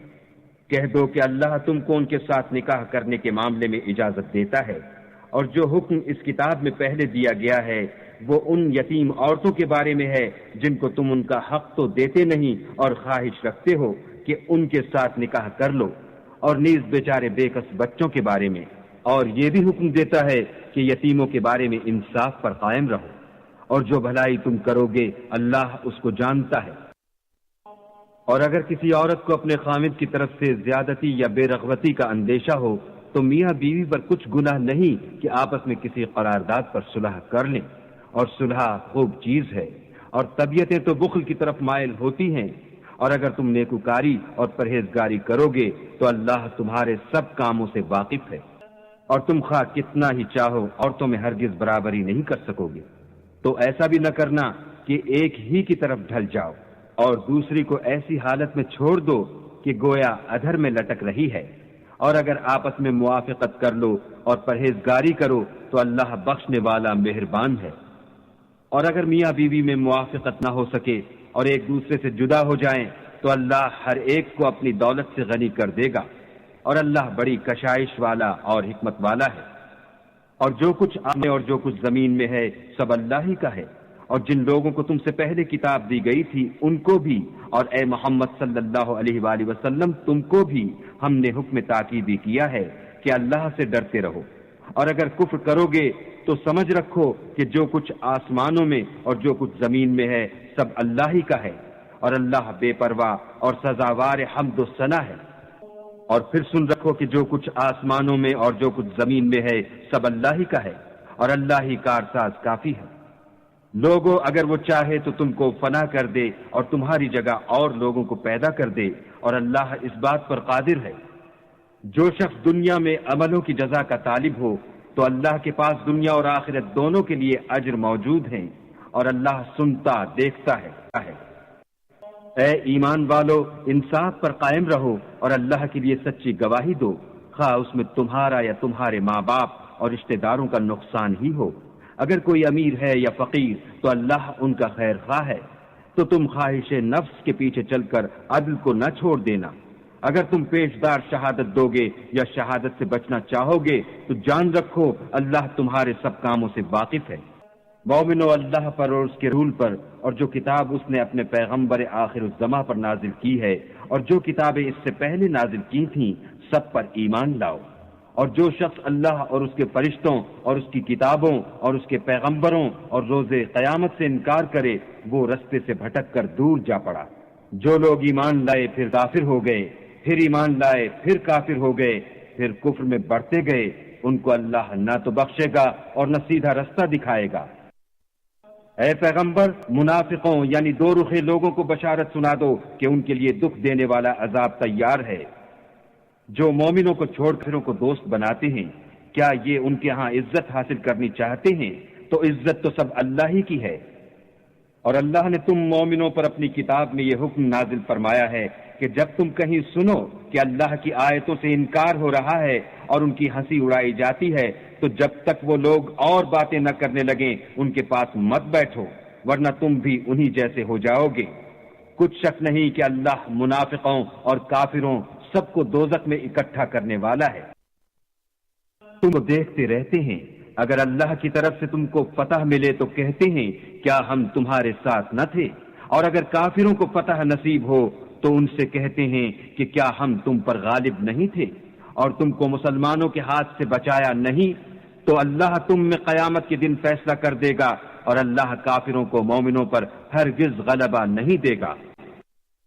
کہہ دو کہ اللہ تم کو ان کے ساتھ نکاح کرنے کے معاملے میں اجازت دیتا ہے، اور جو حکم اس کتاب میں پہلے دیا گیا ہے وہ ان یتیم عورتوں کے بارے میں ہے جن کو تم ان کا حق تو دیتے نہیں اور خواہش رکھتے ہو کہ ان کے ساتھ نکاح کر لو، اور نیز بیچارے بے کس بچوں کے بارے میں، اور یہ بھی حکم دیتا ہے کہ یتیموں کے بارے میں انصاف پر قائم رہو، اور جو بھلائی تم کرو گے اللہ اس کو جانتا ہے۔ اور اگر کسی عورت کو اپنے خامد کی طرف سے زیادتی یا بے رغبتی کا اندیشہ ہو تو میاں بیوی پر کچھ گناہ نہیں کہ آپس میں کسی قرارداد پر صلح کر لیں، اور صلح خوب چیز ہے، اور طبیعتیں تو بخل کی طرف مائل ہوتی ہیں، اور اگر تم نیکوکاری اور پرہیزگاری کرو گے تو اللہ تمہارے سب کاموں سے واقف ہے، اور تم خواہ کتنا ہی چاہو عورتوں میں ہرگز برابری نہیں کر سکو گے۔ تو ایسا بھی نہ کرنا کہ ایک ہی کی طرف ڈھل جاؤ اور دوسری کو ایسی حالت میں چھوڑ دو کہ گویا ادھر میں لٹک رہی ہے، اور اگر آپس میں موافقت کر لو اور پرہیزگاری کرو تو اللہ بخشنے والا مہربان ہے۔ اور اگر میاں بیوی میں موافقت نہ ہو سکے اور ایک دوسرے سے جدا ہو جائیں تو اللہ ہر ایک کو اپنی دولت سے غنی کر دے گا، اور اللہ بڑی کشائش والا اور حکمت والا ہے۔ اور جو کچھ آسمان اور جو کچھ زمین میں ہے سب اللہ ہی کا ہے، اور جن لوگوں کو تم سے پہلے کتاب دی گئی تھی ان کو بھی، اور اے محمد صلی اللہ علیہ وآلہ وسلم تم کو بھی ہم نے حکم تاکیدی کیا ہے کہ اللہ سے ڈرتے رہو، اور اگر کفر کرو گے تو سمجھ رکھو کہ جو کچھ آسمانوں میں اور جو کچھ زمین میں ہے سب اللہ ہی کا ہے، اور اللہ بے پرواہ اور سزاوار حمد و ثنا ہے۔ اور پھر سن رکھو کہ جو کچھ آسمانوں میں اور جو کچھ زمین میں ہے سب اللہ ہی کا ہے، اور اللہ ہی کارساز کافی ہے۔ لوگوں، اگر وہ چاہے تو تم کو فنا کر دے اور تمہاری جگہ اور لوگوں کو پیدا کر دے، اور اللہ اس بات پر قادر ہے۔ جو شخص دنیا میں عملوں کی جزا کا طالب ہو تو اللہ کے پاس دنیا اور آخرت دونوں کے لیے اجر موجود ہیں، اور اللہ سنتا دیکھتا ہے۔ اے ایمان والو، انصاف پر قائم رہو اور اللہ کے لیے سچی گواہی دو، خواہ اس میں تمہارا یا تمہارے ماں باپ اور رشتہ داروں کا نقصان ہی ہو۔ اگر کوئی امیر ہے یا فقیر تو اللہ ان کا خیر خواہ ہے، تو تم خواہش نفس کے پیچھے چل کر عدل کو نہ چھوڑ دینا۔ اگر تم پیشدار شہادت دو گے یا شہادت سے بچنا چاہو گے تو جان رکھو اللہ تمہارے سب کاموں سے واقف ہے۔ مومنو، اللہ پر اور اس کے رسول پر، اور جو کتاب اس نے اپنے پیغمبر آخر الزماں پر نازل کی ہے اور جو کتابیں اس سے پہلے نازل کی تھیں، سب پر ایمان لاؤ۔ اور جو شخص اللہ اور اس کے فرشتوں اور اس کی کتابوں اور اس کے پیغمبروں اور روز قیامت سے انکار کرے وہ رستے سے بھٹک کر دور جا پڑا۔ جو لوگ ایمان لائے پھر کافر ہو گئے، پھر ایمان لائے پھر کافر ہو گئے، پھر کفر میں بڑھتے گئے، ان کو اللہ نہ تو بخشے گا اور نہ سیدھا رستہ دکھائے گا۔ اے پیغمبر، منافقوں یعنی دو رخے لوگوں کو بشارت سنا دو کہ ان کے لیے دکھ دینے والا عذاب تیار ہے۔ جو مومنوں کو چھوڑ کر کو دوست بناتے ہیں، کیا یہ ان کے ہاں عزت حاصل کرنی چاہتے ہیں تو عزت تو سب اللہ ہی کی ہے۔ اور اللہ نے تم مومنوں پر اپنی کتاب میں یہ حکم نازل فرمایا ہے کہ جب تم کہیں سنو کہ اللہ کی آیتوں سے انکار ہو رہا ہے اور ان کی ہنسی اڑائی جاتی ہے تو جب تک وہ لوگ اور باتیں نہ کرنے لگیں ان کے پاس مت بیٹھو، ورنہ تم بھی انہی جیسے ہو جاؤ گے۔ کچھ شک نہیں کہ اللہ منافقوں اور کافروں سب کو دوزخ میں اکٹھا کرنے والا ہے۔ تم دیکھتے رہتے ہیں، اگر اللہ کی طرف سے تم کو فتح ملے تو کہتے ہیں کیا ہم تمہارے ساتھ نہ تھے، اور اگر کافروں کو فتح نصیب ہو تو ان سے کہتے ہیں کہ کیا ہم تم پر غالب نہیں تھے اور تم کو مسلمانوں کے ہاتھ سے بچایا نہیں، تو اللہ تم میں قیامت کے دن فیصلہ کر دے گا، اور اللہ کافروں کو مومنوں پر ہرگز غلبہ نہیں دے گا۔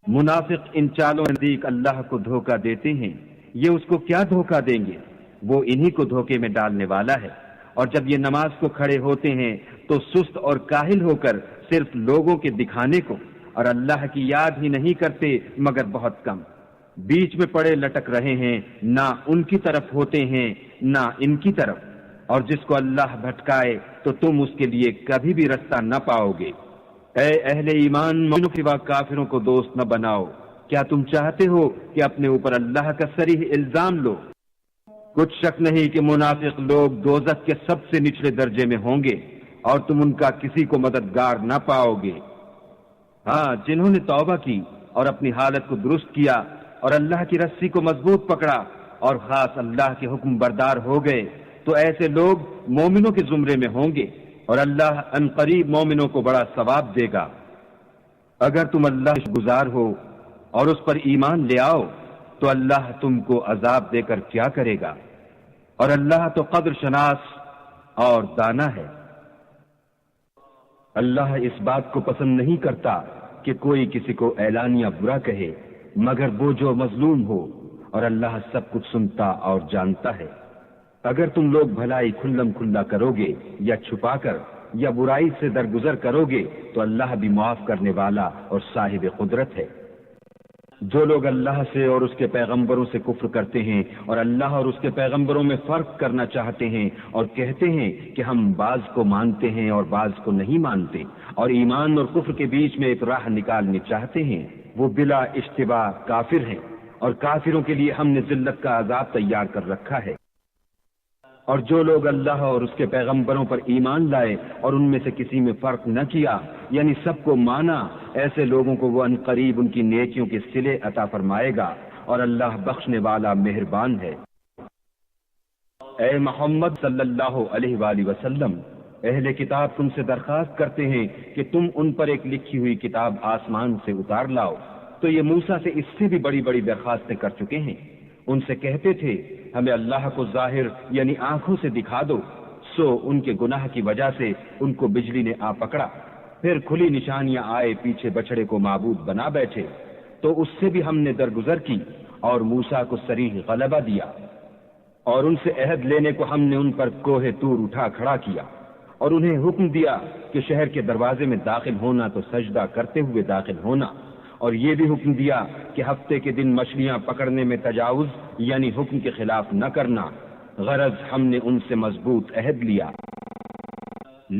منافق ان چالوں نزدیک اللہ کو دھوکہ دیتے ہیں، یہ اس کو کیا دھوکہ دیں گے، وہ انہی کو دھوکے میں ڈالنے والا ہے۔ اور جب یہ نماز کو کھڑے ہوتے ہیں تو سست اور کاہل ہو کر صرف لوگوں کے دکھانے کو اور اللہ کی یاد ہی نہیں کرتے مگر بہت کم، بیچ میں پڑے لٹک رہے ہیں، نہ ان کی طرف ہوتے ہیں نہ ان کی طرف، اور جس کو اللہ بھٹکائے تو تم اس کے لیے کبھی بھی رستہ نہ پاؤ گے۔ اے اہل ایمان، مومنوں کے سوا کافروں کو دوست نہ بناؤ، کیا تم چاہتے ہو کہ اپنے اوپر اللہ کا صریح الزام لو؟ کچھ شک نہیں کہ منافق لوگ دوزخ کے سب سے نچلے درجے میں ہوں گے اور تم ان کا کسی کو مددگار نہ پاؤ گے۔ ہاں، جنہوں نے توبہ کی اور اپنی حالت کو درست کیا اور اللہ کی رسی کو مضبوط پکڑا اور خاص اللہ کے حکم بردار ہو گئے تو ایسے لوگ مومنوں کے زمرے میں ہوں گے، اور اللہ ان قریب مومنوں کو بڑا ثواب دے گا۔ اگر تم اللہ سے گزار ہو اور اس پر ایمان لے آؤ تو اللہ تم کو عذاب دے کر کیا کرے گا، اور اللہ تو قدر شناس اور دانا ہے۔ اللہ اس بات کو پسند نہیں کرتا کہ کوئی کسی کو اعلانیہ برا کہے مگر وہ جو مظلوم ہو، اور اللہ سب کچھ سنتا اور جانتا ہے۔ اگر تم لوگ بھلائی کھلم کھلا کرو گے یا چھپا کر یا برائی سے درگزر کرو گے تو اللہ بھی معاف کرنے والا اور صاحب قدرت ہے۔ جو لوگ اللہ سے اور اس کے پیغمبروں سے کفر کرتے ہیں اور اللہ اور اس کے پیغمبروں میں فرق کرنا چاہتے ہیں اور کہتے ہیں کہ ہم بعض کو مانتے ہیں اور بعض کو نہیں مانتے، اور ایمان اور کفر کے بیچ میں ایک راہ نکالنی چاہتے ہیں، وہ بلا اشتباہ کافر ہیں، اور کافروں کے لیے ہم نے ذلت کا عذاب تیار کر رکھا ہے۔ اور جو لوگ اللہ اور اس کے پیغمبروں پر ایمان لائے اور ان میں سے کسی میں فرق نہ کیا، یعنی سب کو مانا، ایسے لوگوں کو وہ عنقریب ان کی نیکیوں کے صلے عطا فرمائے گا، اور اللہ بخشنے والا مہربان ہے۔ اے محمد صلی اللہ علیہ وآلہ وسلم، اہل کتاب تم سے درخواست کرتے ہیں کہ تم ان پر ایک لکھی ہوئی کتاب آسمان سے اتار لاؤ، تو یہ موسیٰ سے اس سے بھی بڑی بڑی درخواستیں کر چکے ہیں۔ ان سے کہتے تھے ہمیں اللہ کو ظاہر یعنی آنکھوں سے دکھا دو، سو ان کے گناہ کی وجہ سے ان کو بجلی نے آ پکڑا، پھر کھلی نشانیاں آئے پیچھے بچڑے کو معبود بنا بیٹھے، تو اس سے بھی ہم نے درگزر کی اور موسیٰ کو صریح غلبہ دیا، اور ان سے عہد لینے کو ہم نے ان پر کوہ طور اٹھا کھڑا کیا، اور انہیں حکم دیا کہ شہر کے دروازے میں داخل ہونا تو سجدہ کرتے ہوئے داخل ہونا، اور یہ بھی حکم دیا کہ ہفتے کے دن مچھلیاں پکڑنے میں تجاوز یعنی حکم کے خلاف نہ کرنا، غرض ہم نے ان سے مضبوط عہد لیا،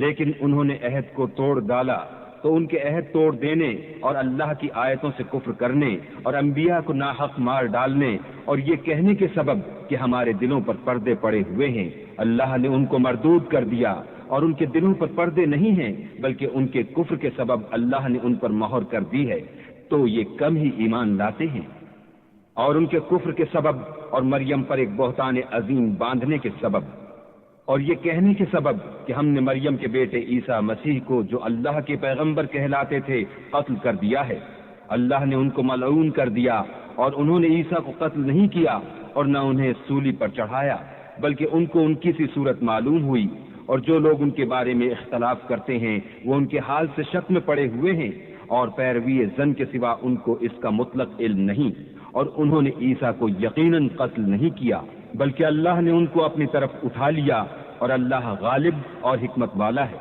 لیکن انہوں نے عہد کو توڑ ڈالا، تو ان کے عہد توڑ دینے اور اللہ کی آیتوں سے کفر کرنے اور انبیاء کو ناحق مار ڈالنے اور یہ کہنے کے سبب کہ ہمارے دلوں پر پردے پڑے ہوئے ہیں، اللہ نے ان کو مردود کر دیا، اور ان کے دلوں پر پردے نہیں ہیں بلکہ ان کے کفر کے سبب اللہ نے ان پر مہر کر دی ہے، تو یہ کم ہی ایمان لاتے ہیں۔ اور ان کے کفر کے سبب اور مریم پر ایک بہتان عظیم باندھنے کے سبب اور یہ کہنے کے سبب کہ ہم نے مریم کے بیٹے عیسیٰ مسیح کو جو اللہ کے پیغمبر کہلاتے تھے قتل کر دیا ہے، اللہ نے ان کو ملعون کر دیا، اور انہوں نے عیسیٰ کو قتل نہیں کیا اور نہ انہیں سولی پر چڑھایا، بلکہ ان کو ان کی سی صورت معلوم ہوئی، اور جو لوگ ان کے بارے میں اختلاف کرتے ہیں وہ ان کے حال سے شک میں پڑے ہوئے ہیں، اور پیروی زن کے سوا ان کو اس کا مطلق علم نہیں، اور انہوں نے عیسیٰ کو یقیناً قتل نہیں کیا بلکہ اللہ نے ان کو اپنی طرف اٹھا لیا، اور اللہ غالب اور حکمت والا ہے۔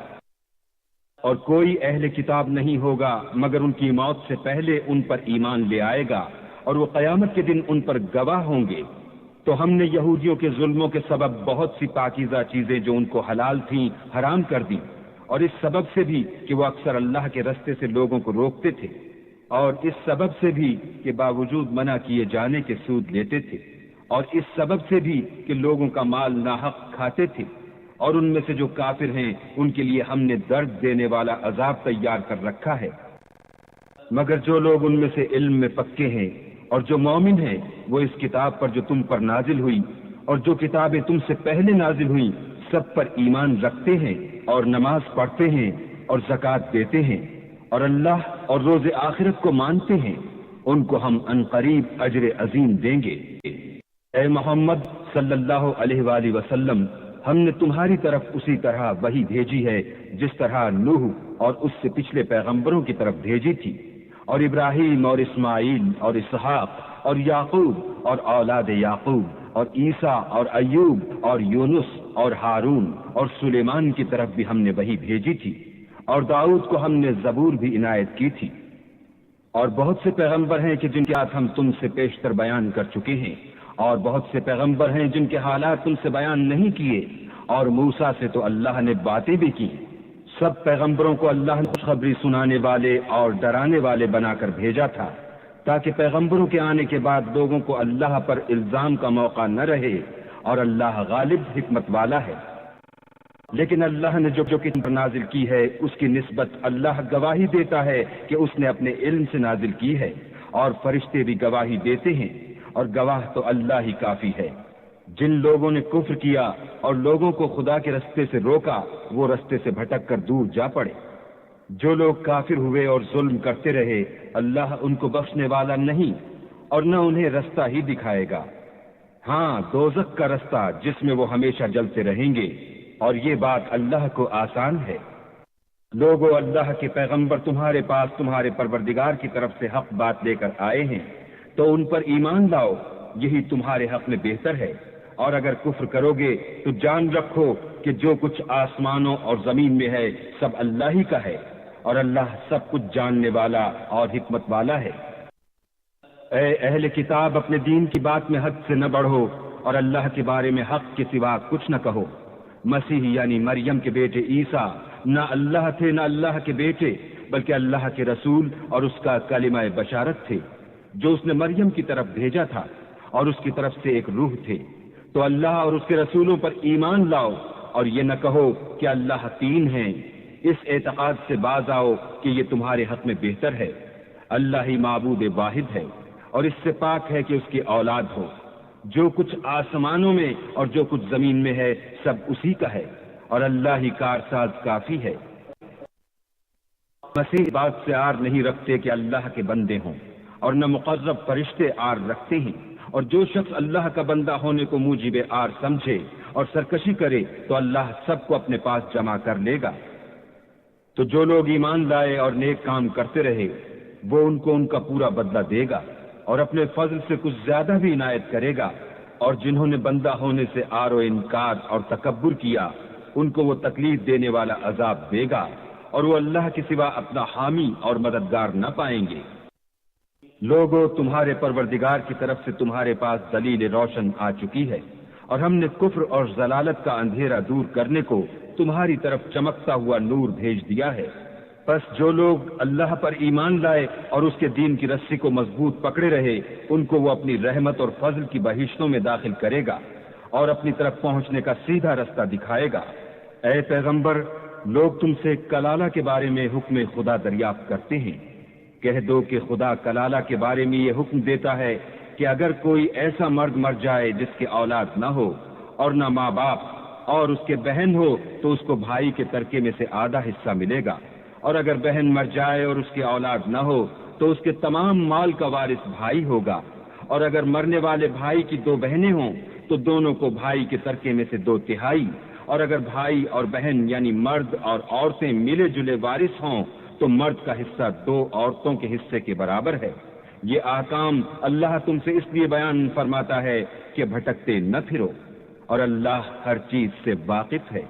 اور کوئی اہل کتاب نہیں ہوگا مگر ان کی موت سے پہلے ان پر ایمان لے آئے گا، اور وہ قیامت کے دن ان پر گواہ ہوں گے۔ تو ہم نے یہودیوں کے ظلموں کے سبب بہت سی پاکیزہ چیزیں جو ان کو حلال تھیں حرام کر دی، اور اس سبب سے بھی کہ وہ اکثر اللہ کے رستے سے لوگوں کو روکتے تھے، اور اس سبب سے بھی کہ باوجود منع کیے جانے کے سود لیتے تھے، اور اس سبب سے بھی کہ لوگوں کا مال ناحق کھاتے تھے، اور ان میں سے جو کافر ہیں ان کے لیے ہم نے درد دینے والا عذاب تیار کر رکھا ہے۔ مگر جو لوگ ان میں سے علم میں پکے ہیں اور جو مومن ہیں، وہ اس کتاب پر جو تم پر نازل ہوئی اور جو کتابیں تم سے پہلے نازل ہوئیں سب پر ایمان رکھتے ہیں اور نماز پڑھتے ہیں اور زکوٰۃ دیتے ہیں اور اللہ اور روز آخرت کو مانتے ہیں، ان کو ہم عنقریب اجر عظیم دیں گے۔ اے محمد صلی اللہ علیہ وآلہ وسلم، ہم نے تمہاری طرف اسی طرح وحی بھیجی ہے جس طرح نوح اور اس سے پچھلے پیغمبروں کی طرف بھیجی تھی، اور ابراہیم اور اسماعیل اور اسحاق اور یعقوب اور اولاد یعقوب اور عیسیٰ اور ایوب اور یونس اور ہارون اور سلیمان کی طرف بھی ہم نے وحی بھیجی تھی، اور داؤد کو ہم نے زبور بھی عنایت کی تھی، اور بہت سے پیغمبر ہیں کہ جن کے ہاتھ ہم تم سے پیشتر بیان کر چکے ہیں، اور بہت سے پیغمبر ہیں جن کے حالات تم سے بیان نہیں کیے، اور موسیٰ سے تو اللہ نے باتیں بھی کی۔ سب پیغمبروں کو اللہ نے خوشخبری سنانے والے اور ڈرانے والے بنا کر بھیجا تھا، تاکہ پیغمبروں کے آنے کے بعد لوگوں کو اللہ پر الزام کا موقع نہ رہے، اور اللہ غالب حکمت والا ہے۔ لیکن اللہ نے جو کتاب نازل کی ہے اس کی نسبت اللہ گواہی دیتا ہے کہ اس نے اپنے علم سے نازل کی ہے، اور فرشتے بھی گواہی دیتے ہیں، اور گواہ تو اللہ ہی کافی ہے۔ جن لوگوں نے کفر کیا اور لوگوں کو خدا کے رستے سے روکا وہ رستے سے بھٹک کر دور جا پڑے۔ جو لوگ کافر ہوئے اور ظلم کرتے رہے اللہ ان کو بخشنے والا نہیں، اور نہ انہیں رستہ ہی دکھائے گا۔ ہاں، دوزخ کا رستہ جس میں وہ ہمیشہ جلتے رہیں گے، اور یہ بات اللہ کو آسان ہے۔ لوگو، اللہ کے پیغمبر تمہارے پاس تمہارے پروردگار کی طرف سے حق بات لے کر آئے ہیں، تو ان پر ایمان لاؤ، یہی تمہارے حق میں بہتر ہے، اور اگر کفر کرو گے تو جان رکھو کہ جو کچھ آسمانوں اور زمین میں ہے سب اللہ ہی کا ہے، اور اللہ سب کچھ جاننے والا اور حکمت والا ہے۔ اے اہل کتاب، اپنے دین کی بات میں حد سے نہ بڑھو، اور اللہ کے بارے میں حق کے سوا کچھ نہ کہو۔ مسیح یعنی مریم کے بیٹے عیسیٰ نہ اللہ تھے نہ اللہ کے بیٹے، بلکہ اللہ کے رسول اور اس کا کلمہ بشارت تھے جو اس نے مریم کی طرف بھیجا تھا، اور اس کی طرف سے ایک روح تھے۔ تو اللہ اور اس کے رسولوں پر ایمان لاؤ، اور یہ نہ کہو کہ اللہ تین ہیں۔ اس اعتقاد سے باز آؤ کہ یہ تمہارے حق میں بہتر ہے۔ اللہ ہی معبود واحد ہے، اور اس سے پاک ہے کہ اس کی اولاد ہو۔ جو کچھ آسمانوں میں اور جو کچھ زمین میں ہے سب اسی کا ہے، اور اللہ ہی کارساز کافی ہے۔ مسیح بات سے آر نہیں رکھتے کہ اللہ کے بندے ہوں، اور نہ مقرب فرشتے آر رکھتے ہیں، اور جو شخص اللہ کا بندہ ہونے کو موجب آر سمجھے اور سرکشی کرے تو اللہ سب کو اپنے پاس جمع کر لے گا۔ تو جو لوگ ایمان لائے اور نیک کام کرتے رہے وہ ان کو ان کا پورا بدلہ دے گا، اور اپنے فضل سے کچھ زیادہ بھی عنایت کرے گا، اور جنہوں نے بندہ ہونے سے آر و انکار اور تکبر کیا ان کو وہ تکلیف دینے والا عذاب دے گا، اور وہ اللہ کے سوا اپنا حامی اور مددگار نہ پائیں گے۔ لوگو، تمہارے پروردگار کی طرف سے تمہارے پاس دلیل روشن آ چکی ہے، اور ہم نے کفر اور ضلالت کا اندھیرا دور کرنے کو تمہاری طرف چمکتا ہوا نور بھیج دیا ہے۔ پس جو لوگ اللہ پر ایمان لائے اور اس کے دین کی رسی کو مضبوط پکڑے رہے ان کو وہ اپنی رحمت اور فضل کی بہشتوں میں داخل کرے گا، اور اپنی طرف پہنچنے کا سیدھا رستہ دکھائے گا۔ اے پیغمبر، لوگ تم سے کلالہ کے بارے میں حکم خدا دریافت کرتے ہیں۔ کہہ دو کہ خدا کلالہ کے بارے میں یہ حکم دیتا ہے کہ اگر کوئی ایسا مرد مر جائے جس کے اولاد نہ ہو اور نہ ماں باپ اور اس کے بہن ہو تو اس کو بھائی کے ترکے میں سے آدھا حصہ ملے گا، اور اگر بہن مر جائے اور اس کی اولاد نہ ہو تو اس کے تمام مال کا وارث بھائی ہوگا، اور اگر مرنے والے بھائی کی دو بہنیں ہوں تو دونوں کو بھائی کے ترکے میں سے 2/3، اور اگر بھائی اور بہن یعنی مرد اور عورتیں ملے جلے وارث ہوں تو مرد کا حصہ 2 عورتوں کے حصے کے برابر ہے۔ یہ احکام اللہ تم سے اس لیے بیان فرماتا ہے کہ بھٹکتے نہ پھرو، اور اللہ ہر چیز سے واقف ہے۔